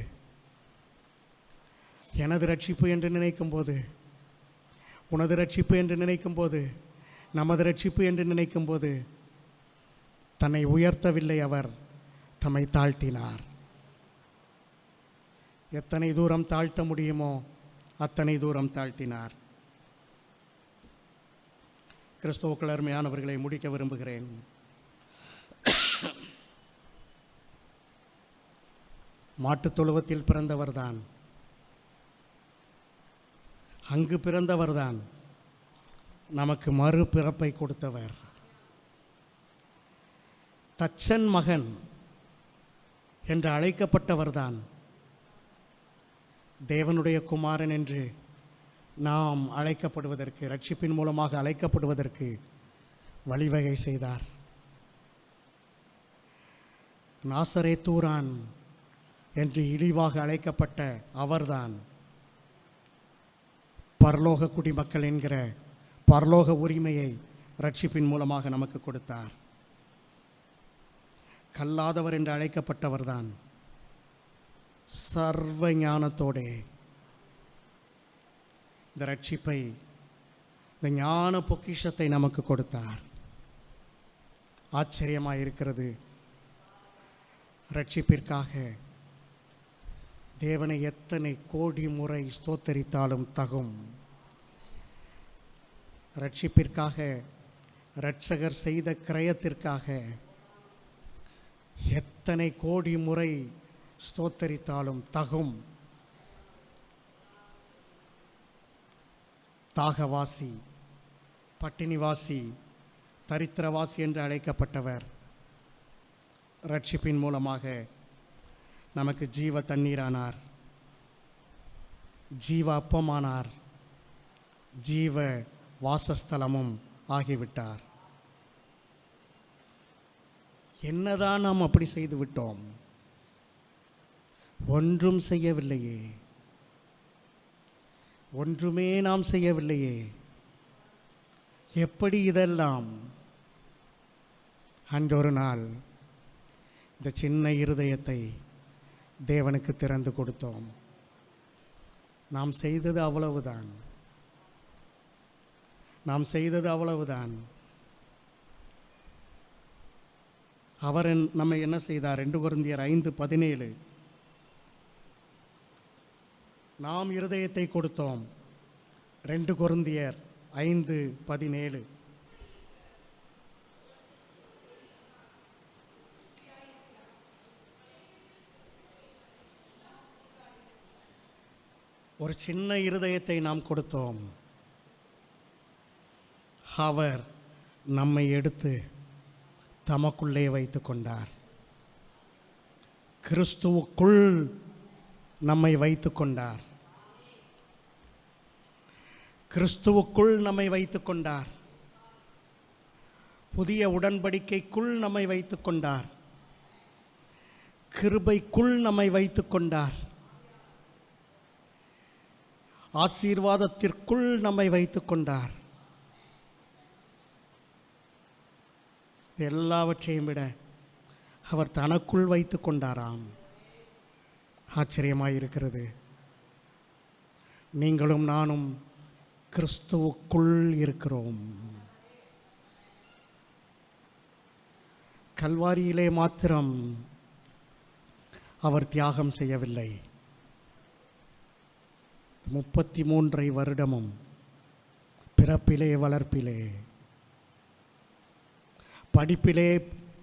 எனது ரட்சிப்பு என்று நினைக்கும் போது, உனது ரட்சிப்பு என்று நினைக்கும் போது நமது ரட்சிப்பு என்று நினைக்கும்போது தன்னை உயர்த்தவில்லை, அவர் தம்மை தாழ்த்தினார். எத்தனை தூரம் தாழ்த்த முடியுமோ அத்தனை தூரம் தாழ்த்தினார். கிறிஸ்துவுக்குள் அருமையானவர்களை முடிக்க விரும்புகிறேன். மாட்டுத் தொழுவத்தில் பிறந்தவர்தான், அங்கு பிறந்தவர்தான் நமக்கு மறுபிறப்பை கொடுத்தவர். தச்சன் மகன் என்று அழைக்கப்பட்டவர்தான் தேவனுடைய குமாரன் என்று நாம் அழைக்கப்படுவதற்கு, ரட்சிப்பின் மூலமாக அழைக்கப்படுவதற்கு வழிவகை செய்தார். நாசரேத்தூரான் என்று இழிவாக அழைக்கப்பட்ட அவர்தான் பரலோக குடிமக்கள் என்கிற பரலோக உரிமையை ரட்சிப்பின் மூலமாக நமக்கு கொடுத்தார். கல்லாதவர் என்று அழைக்கப்பட்டவர்தான் சர்வ ஞானத்தோடே இந்த ரட்சிப்பை, இந்த ஞான பொக்கிஷத்தை நமக்கு கொடுத்தார். ஆச்சரியமாக இருக்கிறது. ரட்சிப்பிற்காக தேவனை எத்தனை கோடி முறை ஸ்தோத்தரித்தாலும் தகும். ரட்சிப்பிற்காக, இரட்சகர் செய்த கிரயத்திற்காக எத்தனை கோடி முறை ஸ்தோத்தரித்தாலும் தகும். தாகவாசி, பட்டினிவாசி, தரித்திரவாசி என்று அழைக்கப்பட்டவர் ரட்சிப்பின் மூலமாக நமக்கு ஜீவ தண்ணீரானார், ஜீவ அப்பமானார், ஜீவ வாசஸ்தலமும் ஆகிவிட்டார். என்னதான் நாம் அப்படி செய்து விட்டோம்? ஒன்றும் செய்யவில்லையே, ஒன்றுமே நாம் செய்யவில்லையே. எப்படி இதெல்லாம்? அன்றொரு நாள் இந்த சின்ன இருதயத்தை தேவனுக்கு திறந்து கொடுத்தோம். நாம் செய்தது அவ்வளவுதான், நாம் செய்தது அவ்வளவுதான். அவர் நம்மை என்ன செய்தார்? 2 கொரிந்தியர் 5:17. நாம் இருதயத்தை கொடுத்தோம். 2 கொரிந்தியர் 5:17. ஒரு சின்ன இருதயத்தை நாம் கொடுத்தோம். அவர் நம்மை எடுத்து தமக்குள்ளே வைத்து கொண்டார். கிறிஸ்துவுக்குள் நம்மை வைத்து கொண்டார். கிறிஸ்துவுக்குள் நம்மை வைத்து கொண்டார். புதிய உடன்படிக்கைக்குள் நம்மை வைத்து கொண்டார். கிருபைக்குள் நம்மை வைத்து கொண்டார். ஆசீர்வாதத்திற்குள் நம்மை வைத்து கொண்டார். எல்லாவற்றையும் விட அவர் தனக்குள் வைத்து கொண்டாராம். ஆச்சரியமாயிருக்கிறது. நீங்களும் நானும் கிறிஸ்துவுக்குள் இருக்கிறோம். கல்வாரியிலே மாத்திரம் அவர் தியாகம் செய்யவில்லை. 33 வருடமும் பிறப்பிலே, வளர்ப்பிலே, படிப்பிலே,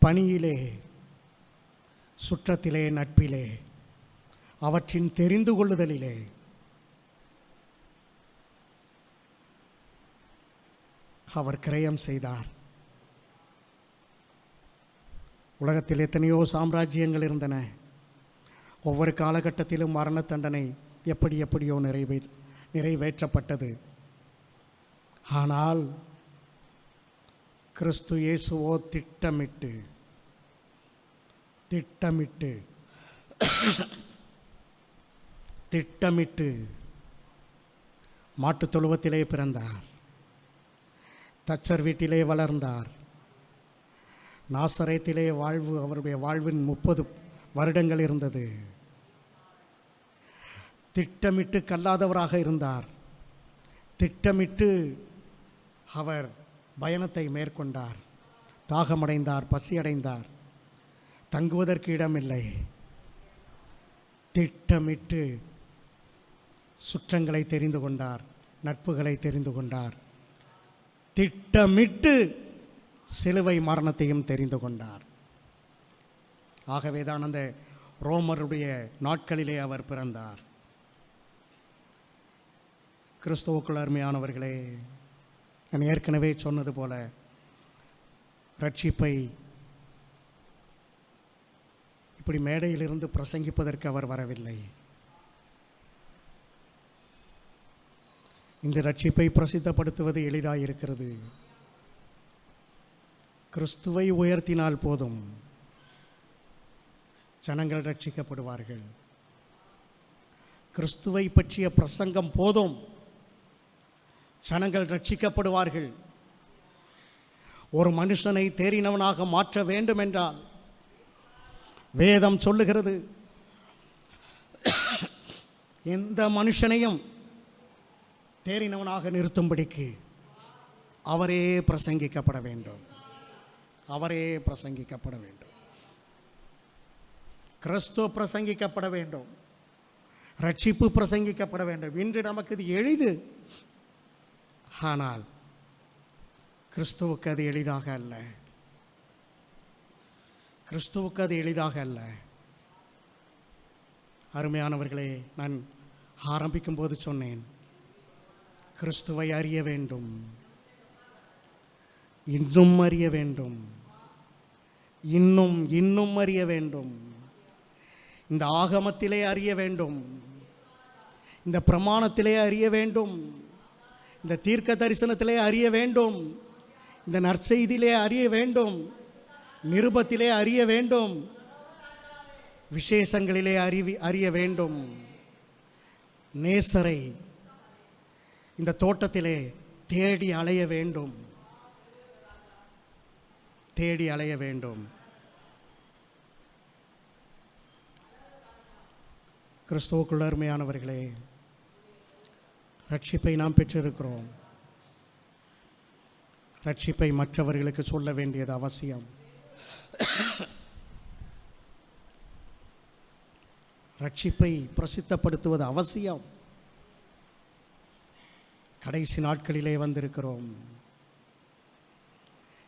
பணியிலே, சுற்றத்திலே, நட்பிலே, அவற்றின் தெரிந்து கொள்ளுதலிலே அவர் கிரயம் செய்தார். உலகத்தில் எத்தனையோ சாம்ராஜ்யங்கள் இருந்தன. ஒவ்வொரு காலகட்டத்திலும் மரண தண்டனை எப்படியோ நிறைவேற்றப்பட்டது. ஆனால் கிறிஸ்து இயேசுவோ திட்டமிட்டு மாட்டுத் தொழுவத்திலே பிறந்தார். தச்சர் வீட்டிலே வளர்ந்தார். நாசரேத்திலே அவருடைய வாழ்வின் 30 வருடங்கள் இருந்தது. திட்டமிட்டு கல்லாதவராக இருந்தார். திட்டமிட்டு அவர் பயணத்தை மேற்கொண்டார். தாகமடைந்தார், பசியடைந்தார், தங்குவதற்கு இடமில்லை. திட்டமிட்டு சுற்றங்களை தெரிந்து கொண்டார், நட்புகளை தெரிந்து கொண்டார், திட்டமிட்டு சிலுவை மரணத்தையும் தெரிந்து கொண்டார். ஆகவே தான் அந்த ரோமருடைய நாட்களிலே அவர் பிறந்தார். கிறிஸ்துவுக்குள் அருமையானவர்களே, நான் ஏற்கனவே சொன்னது போல ரட்சிப்பை இப்படி மேடையிலிருந்து பிரசங்கிப்பதற்கு அவர் வரவில்லை. இன்று ரட்சிப்பை பிரசித்தப்படுத்துவது எளிதாக இருக்கிறது. கிறிஸ்துவை உயர்த்தினால் போதும், ஜனங்கள் ரட்சிக்கப்படுவார்கள். கிறிஸ்துவை பற்றிய பிரசங்கம் போதும், ஜனங்கள் ரட்சிக்கப்படுவார்கள். ஒரு மனுஷனை தேறினவனாக மாற்ற வேண்டும் என்றால் வேதம் சொல்லுகிறது, எந்த மனுஷனையும் தேறினவனாக நிறுத்தும்படிக்கு அவரே பிரசங்கிக்கப்பட வேண்டும். அவரே பிரசங்கிக்கப்பட வேண்டும். கிறிஸ்து பிரசங்கிக்கப்பட வேண்டும். ரட்சிப்பு பிரசங்கிக்கப்பட வேண்டும். இன்று நமக்கு இது எளிது. ஆனால் கிறிஸ்துவுக்கு அது எளிதாக அல்ல. கிறிஸ்துவுக்கு அது எளிதாக அல்ல. அருமையானவர்களே, நான் ஆரம்பிக்கும் போது சொன்னேன், கிறிஸ்துவை அறிய வேண்டும், இன்னும் அறிய வேண்டும், இன்னும் இன்னும் அறிய வேண்டும். இந்த ஆகமத்திலே அறிய வேண்டும், இந்த பிரமாணத்திலே அறிய வேண்டும், இந்த தீர்க்க தரிசனத்திலே அறிய வேண்டும், இந்த நற்செய்தியிலே அறிய வேண்டும், நிருபத்திலே அறிய வேண்டும், விசேஷங்களிலே அறிய வேண்டும். நேசரை இந்த தோட்டத்திலே தேடி அலைய வேண்டும், தேடி அலைய வேண்டும். கிறிஸ்துவுக்குள் அருமையானவர்களே, ரட்சிப்பை நாம் பெற்றிருக்கிறோம். ரட்சிப்பை மற்றவர்களுக்கு சொல்ல வேண்டியது அவசியம். ரட்சிப்பை பிரசித்தப்படுத்துவது அவசியம். கடைசி நாட்களிலே வந்திருக்கிறோம்.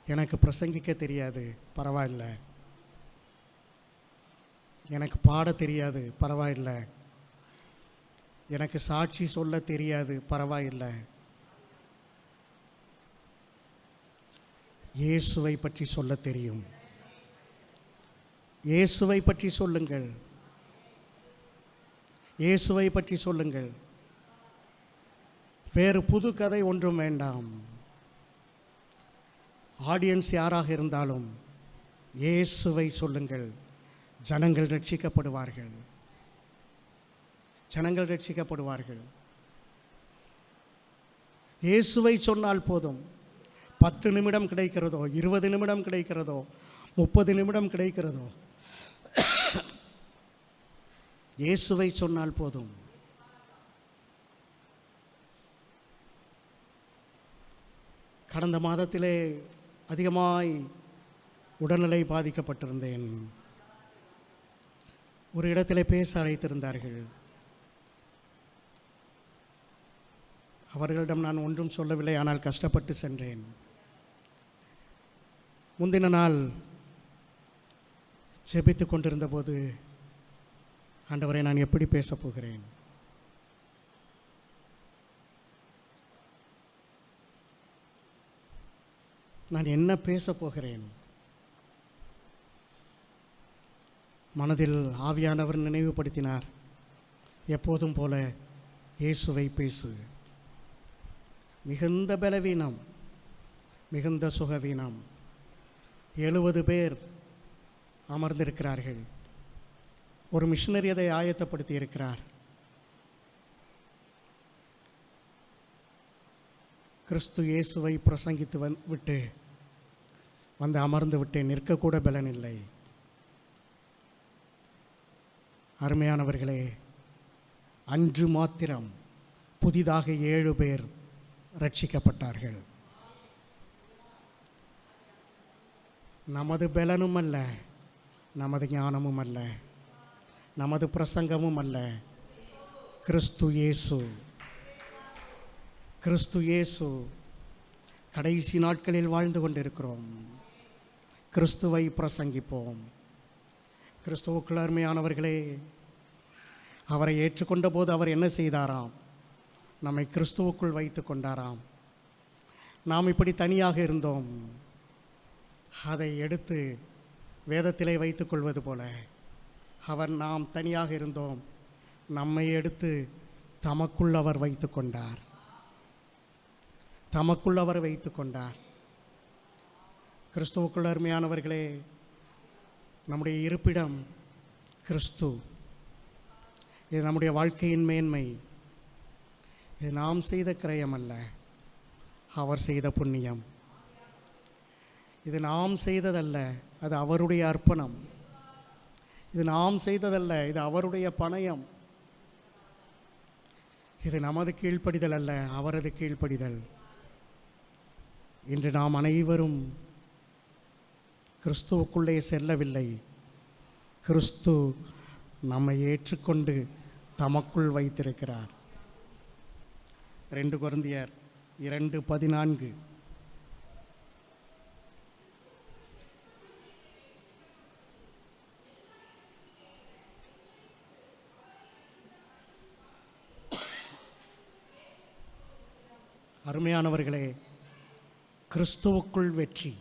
எனக்கு பிரசங்கிக்க தெரியாது, பரவாயில்லை. எனக்கு பாட தெரியாது, பரவாயில்லை. எனக்கு சாட்சி சொல்ல தெரியாது, பரவாயில்லை. இயேசுவை பற்றி சொல்ல தெரியும். இயேசுவை பற்றி சொல்லுங்கள், இயேசுவை பற்றி சொல்லுங்கள். வேறு புது கதை ஒன்றும் வேண்டாம். ஆடியன்ஸ் யாராக இருந்தாலும் இயேசுவை சொல்லுங்கள். ஜனங்கள் ரட்சிக்கப்படுவார்கள், ஜனங்கள் ரட்சிக்கப்படுவார்கள். இயேசுவை சொன்னால் போதும். 10 நிமிடம் கிடைக்கிறதோ, 20 நிமிடம் கிடைக்கிறதோ, 30 நிமிடம் கிடைக்கிறதோ, இயேசுவை சொன்னால் போதும். கடந்த மாதத்திலே அதிகமாய் உடல்நிலை பாதிக்கப்பட்டிருந்தேன். ஒரு இடத்திலே பேச அழைத்திருந்தார்கள். அவர்களிடம் நான் ஒன்றும் சொல்லவில்லை, ஆனால் கஷ்டப்பட்டு சென்றேன். முந்தின நாள் ஜெபித்து கொண்டிருந்த போது, ஆண்டவரை, நான் எப்படி பேசப் போகிறேன்? நான் என்ன பேசப் போகிறேன்? மனதில் ஆவியானவர் நினைவுபடுத்தினார், எப்போதும் போல இயேசுவை பேசு. மிகுந்த பலவீனம், மிகுந்த சுகவீனம். 70 பேர் அமர்ந்திருக்கிறார்கள். ஒரு மிஷனரி அதை ஆயத்தப்படுத்தி இருக்கிறார். கிறிஸ்து இயேசுவை பிரசங்கித்து விட்டு வந்து அமர்ந்து விட்டேன். நிற்கக்கூட பலன் இல்லை. அருமையானவர்களே, அன்று மாத்திரம் புதிதாக 7 பேர் ரட்சிக்கப்பட்டார்கள். நமது பலனும் அல்ல, நமது ஞானமும் அல்ல, நமது பிரசங்கமும் அல்ல. கிறிஸ்து இயேசு, கிறிஸ்து இயேசு. கடைசி நாட்களில் வாழ்ந்து கொண்டிருக்கிறோம். கிறிஸ்துவை பிரசங்கிப்போம். கிறிஸ்துவுக்குள் அருமையானவர்களே, அவரை ஏற்றுக்கொண்ட போது அவர் என்ன செய்தாராம்? நம்மை கிறிஸ்துவுக்குள் வைத்து கொண்டாராம். நாம் இப்படி தனியாக இருந்தோம், அதை எடுத்து வேதத்திலே வைத்துக் கொள்வது போல நாம் தனியாக இருந்தோம், நம்மை எடுத்து தமக்குள் அவர் வைத்து கொண்டார். தமக்குள் அவர் வைத்து கொண்டார். கிறிஸ்துவுக்குள் அருமையானவர்களே, நம்முடைய இருப்பிடம் கிறிஸ்து. இது நம்முடைய வாழ்க்கையின் மேன்மை. இது நாம் செய்த கிரயம் அல்ல, அவர் செய்த புண்ணியம். இது நாம் செய்ததல்ல, அது அவருடைய அர்ப்பணம். இது நாம் செய்ததல்ல, இது அவருடைய பணயம். இது நமது கீழ்ப்படிதல் அல்ல, அவரது கீழ்ப்படிதல். இன்று நாம் அனைவரும் கிறிஸ்துவுக்குள்ளே செல்லவில்லை, கிறிஸ்து நம்மை ஏற்றுக்கொண்டு தமக்குள் வைத்திருக்கிறார். 2 கொரிந்தியர் 2:14. அருமையானவர்களே, கிறிஸ்துவுக்குள் வெற்றி,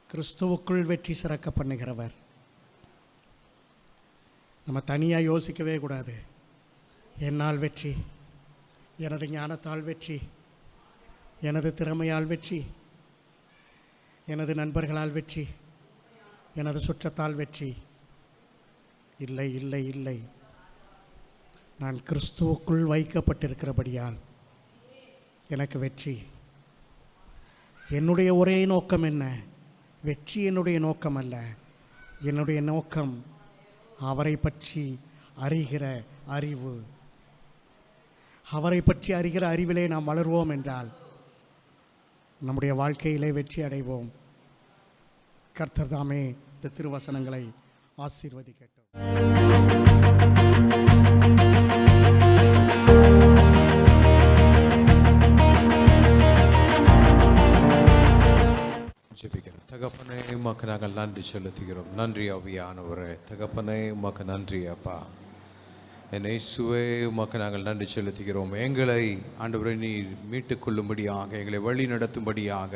கிறிஸ்துவுக்குள் வெற்றி சிறக்க பண்ணுகிறவர். நம்ம தனியாக யோசிக்கவே கூடாது. என்னால் வெற்றி, எனது ஞானத்தால் வெற்றி, எனது திறமையால் வெற்றி, எனது நண்பர்களால் வெற்றி, எனது சுற்றத்தால் வெற்றி. இல்லை இல்லை இல்லை, நான் கிறிஸ்துவுக்குள் வைக்கப்பட்டிருக்கிறபடியால் எனக்கு வெற்றி. என்னுடைய ஒரே நோக்கம் என்ன? வெற்றி என்னுடைய நோக்கம் அல்ல. என்னுடைய நோக்கம் அவரை பற்றி அறிகிற அறிவு. அவரை பற்றி அறிகிற அறிவிலே நாம் வளர்வோம் என்றால் நம்முடைய வாழ்க்கையிலே வெற்றி அடைவோம். கர்த்தர் தாமே இந்த திருவசனங்களை ஆசீர்வதிக்கட்டும். ஜெபிக்கிறோம். தகப்பனே, உமக்கு நாங்கள் நன்றி செலுத்துகிறோம். நன்றி ஆவியானவரே. தகப்பனே, உமக்கு நன்றி அப்பா. என் இயேசுவே, உமக்கு நாங்கள் நன்றி செலுத்துகிறோம். எங்களை ஆண்டவரே நீர் மீட்டுக் கொள்ளும்படியாக, எங்களை வழி நடத்தும்படியாக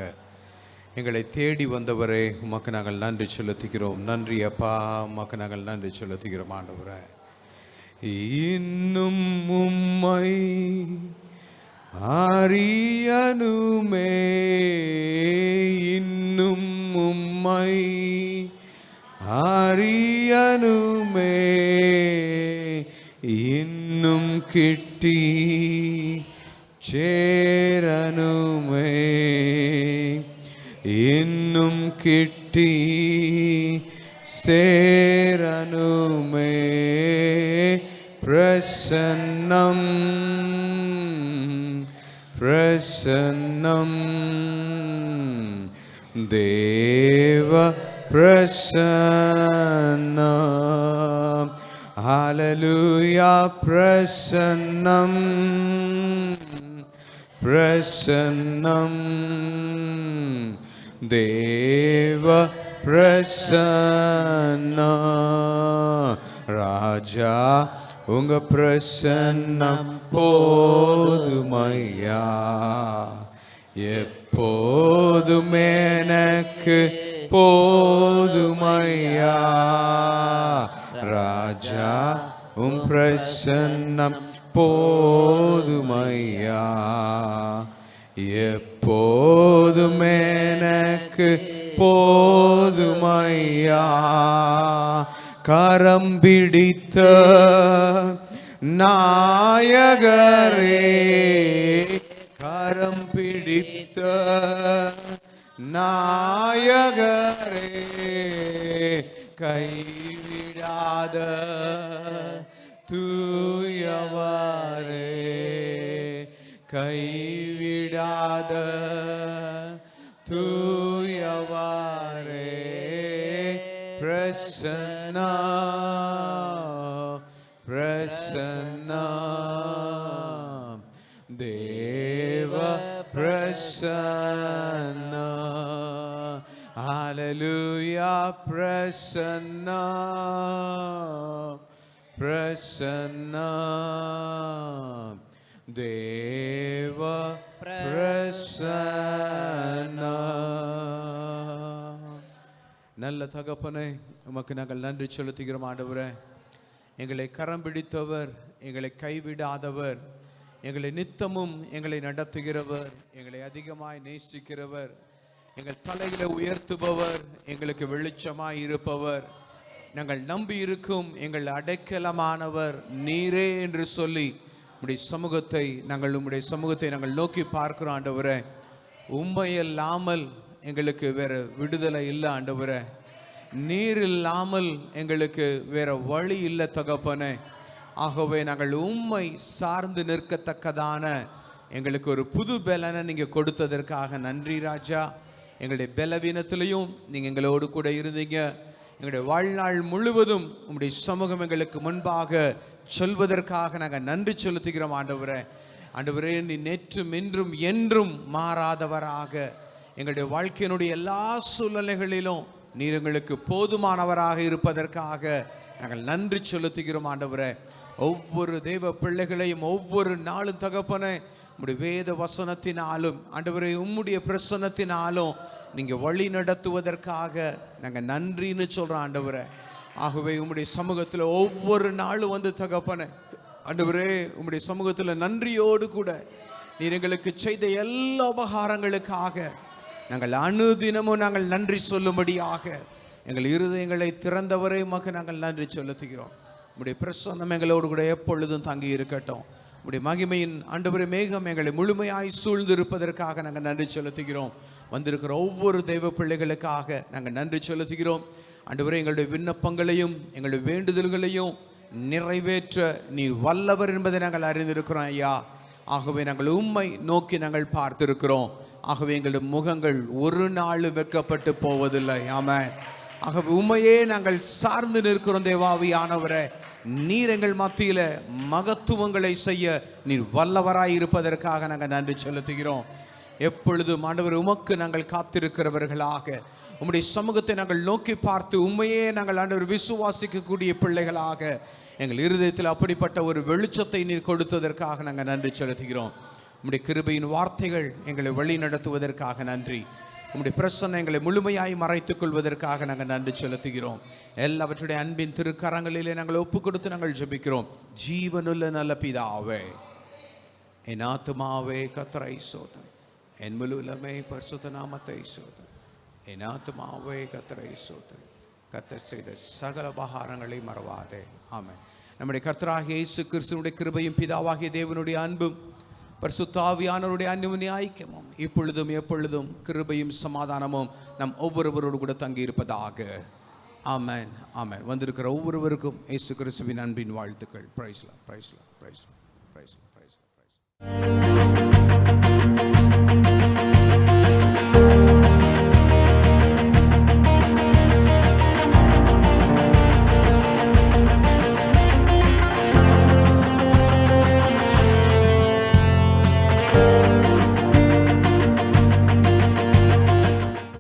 எங்களை தேடி வந்தவரே, உமக்கு நாங்கள் நன்றி செலுத்துகிறோம். நன்றி அப்பா, உமக்கு நாங்கள் நன்றி செலுத்துகிறோம் ஆண்டவரே. இன்னும் உம்மை அறியனுமே, இன்னும் உம்மை அறியனுமே, இன்னும் கிட்டி சேரனுமே, இன்னும் கிட்டி சேரனுமே. பிரசன்னம் பிரசன்னம் தேவ பிரசன்னம். ஹல்லேலூயா. பிரசன்னம் பிரசன்னம் தேவ பிரசன்னம். ராஜா உங்க பிரசன்னம் போதுமையா, எப்போதும் எனக்கு போதுமையா. ராஜா உம் பிரசன்னம் போதுமையா, எப்போதும் எனக்கு போதுமையா. கரம் பிடித்த நாயகரே, கரம் பிடித்த நாயகரே, கைவிடாத தூயவரே, கைவிடாத தூயவரே. பிரசன்னா ஹalleluya பிரசன்னா பிரசன்னா தேவ பிரசன்னா. நல்ல தகப்பனே, உமக்கு நாங்கள் நன்றி செலுத்துகிறோம் ஆண்டவரே. எங்களை கரம் பிடித்தவர், எங்களை கைவிடாதவர், எங்களை நித்தமும் எங்களை நடத்துகிறவர், எங்களை அதிகமாய் நேசிக்கிறவர், எங்கள் தலைகளை உயர்த்துபவர், எங்களுக்கு வெளிச்சமாய் இருப்பவர், நாங்கள் நம்பி இருக்கும் எங்கள் அடைக்கலமானவர் நீரே என்று சொல்லி உம்முடைய சமூகத்தை நாங்கள் நோக்கி பார்க்கிறோம் ஆண்டவரே. உம்மையில்லாமல் எங்களுக்கு வேற விடுதலை இல்லை ஆண்டவரே. நீர் இல்லாமல் எங்களுக்கு வேற வழி இல்லை தகப்பனே. ஆகவே நாங்கள் உம்மை சார்ந்து நிற்கத்தக்கதான எங்களுக்கு ஒரு புது பலனை நீங்கள் கொடுத்ததற்காக நன்றி ராஜா. எங்களுடைய பலவீனத்திலையும் நீங்கள் எங்களோடு கூட இருந்தீங்க. எங்களுடைய வாழ்நாள் முழுவதும் உம்முடைய சமூகம் எங்களுக்கு முன்பாக சொல்வதற்காக நாங்கள் நன்றி செலுத்துகிறோம் ஆண்டவரே. ஆண்டவரே, நீ நேற்றும் இன்றும் என்றும் மாறாதவராக எங்களுடைய வாழ்க்கையினுடைய எல்லா சூழ்நிலைகளிலும் நீர் எங்களுக்கு போதுமானவராக இருப்பதற்காக நாங்கள் நன்றி செலுத்துகிறோம் ஆண்டவரே. ஒவ்வொரு தெய்வ பிள்ளைகளையும் ஒவ்வொரு நாளும் தகப்பனே உம்முடைய வேத வசனத்தினாலும் ஆண்டவரே உம்முடைய பிரசன்னத்தினாலும் நீங்கள் வழி நடத்துவதற்காக நாங்கள் நன்றின்னு சொல்கிறோம் ஆண்டவரே. ஆகவே உம்முடைய சமூகத்தில் ஒவ்வொரு நாளும் வந்து தகப்பனே ஆண்டவரே உம்முடைய சமூகத்தில் நன்றியோடு கூட நீர் எங்களுக்கு செய்த எல்லா உபகாரங்களுக்காக நாங்கள் அனுதினமும் நாங்கள் நன்றி சொல்லும்படியாக எங்கள் இருதயங்களை திறந்தவரே உமக்கு நாங்கள் நன்றி செலுத்துகிறோம். உம்முடைய பிரசன்னம் எங்களோடு கூட எப்பொழுதும் தங்கி இருக்கட்டும். உம்முடைய மகிமையின் ஆண்டவரே மேகம் எங்களை முழுமையாய் சூழ்ந்து இருப்பதற்காக நாங்கள் நன்றி செலுத்துகிறோம். வந்திருக்கிற ஒவ்வொரு தெய்வ பிள்ளைகளுக்காக நாங்கள் நன்றி செலுத்துகிறோம். ஆண்டவரே, எங்களுடைய விண்ணப்பங்களையும் எங்களுடைய வேண்டுதல்களையும் நிறைவேற்ற நீர் வல்லவர் என்பதை நாங்கள் அறிந்திருக்கிறோம் ஐயா. ஆகவே நாங்கள் உம்மை நோக்கி நாங்கள் பார்த்திருக்கிறோம். ஆகவே எங்களுடைய முகங்கள் ஒரு நாள் வெட்கப்பட்டு போவதில்லை. ஆமென். ஆகவே உம்மையே நாங்கள் சார்ந்து நிற்கிறோம் தேவாவியானவரே. நீர் எங்கள் மத்தியில் மகத்துவங்களை செய்ய நீர் வல்லவராய் இருப்பதற்காக நாங்கள் நன்றி செலுத்துகிறோம். எப்பொழுதும் ஆண்டவர் உமக்கு நாங்கள் காத்திருக்கிறவர்களாக உம்முடைய சமூகத்தை நாங்கள் நோக்கி பார்த்து உண்மையே நாங்கள் ஆண்டவர் விசுவாசிக்கக்கூடிய பிள்ளைகளாக எங்கள் இருதயத்தில் அப்படிப்பட்ட ஒரு வெளிச்சத்தை நீர் கொடுத்ததற்காக நாங்கள் நன்றி செலுத்துகிறோம். உம்முடைய கிருபையின் வார்த்தைகள் எங்களை வழி நடத்துவதற்காக நன்றி. உம்முடைய பிரசன்னம் எங்களை முழுமையாய் மறைத்துக் கொள்வதற்காக நாங்கள் நன்றி செலுத்துகிறோம். எல்லாவற்றுடைய அன்பின் திருக்கரங்களிலே நாங்கள் ஒப்பு கொடுத்து நாங்கள் ஜெபிக்கிறோம். ஜீவனுள்ள நல்ல பிதாவே, என் ஆத்துமாவே கர்த்தரை ஸ்தோத்திரி, என் முழு உள்ளமே பரிசுத்த நாமத்தை ஸ்தோத்திரி. என் ஆத்துமாவே கர்த்தரை ஸ்தோத்திரி, கர்த்தர் செய்த சகல உபகாரங்களை மறவாதே. ஆமென். நம்முடைய கர்த்தராகிய இயேசு கிறிஸ்துவினுடைய கிருபையும் பிதாவாகிய தேவனுடைய அன்பும் பரிசுத்த ஆவியானவருடைய அன்பின் ஐக்கியமும் இப்பொழுதும் எப்பொழுதும் கிருபையும் சமாதானமும் நம் ஒவ்வொருவரோடு கூட தங்கி இருப்பதாக. ஆமென். ஆமென். வந்திருக்கிற ஒவ்வொருவருக்கும் இயேசு கிறிஸ்துவின் அன்பின் வாழ்த்துக்கள். Praise Lord, praise Lord, praise Lord, praise Lord, praise Lord.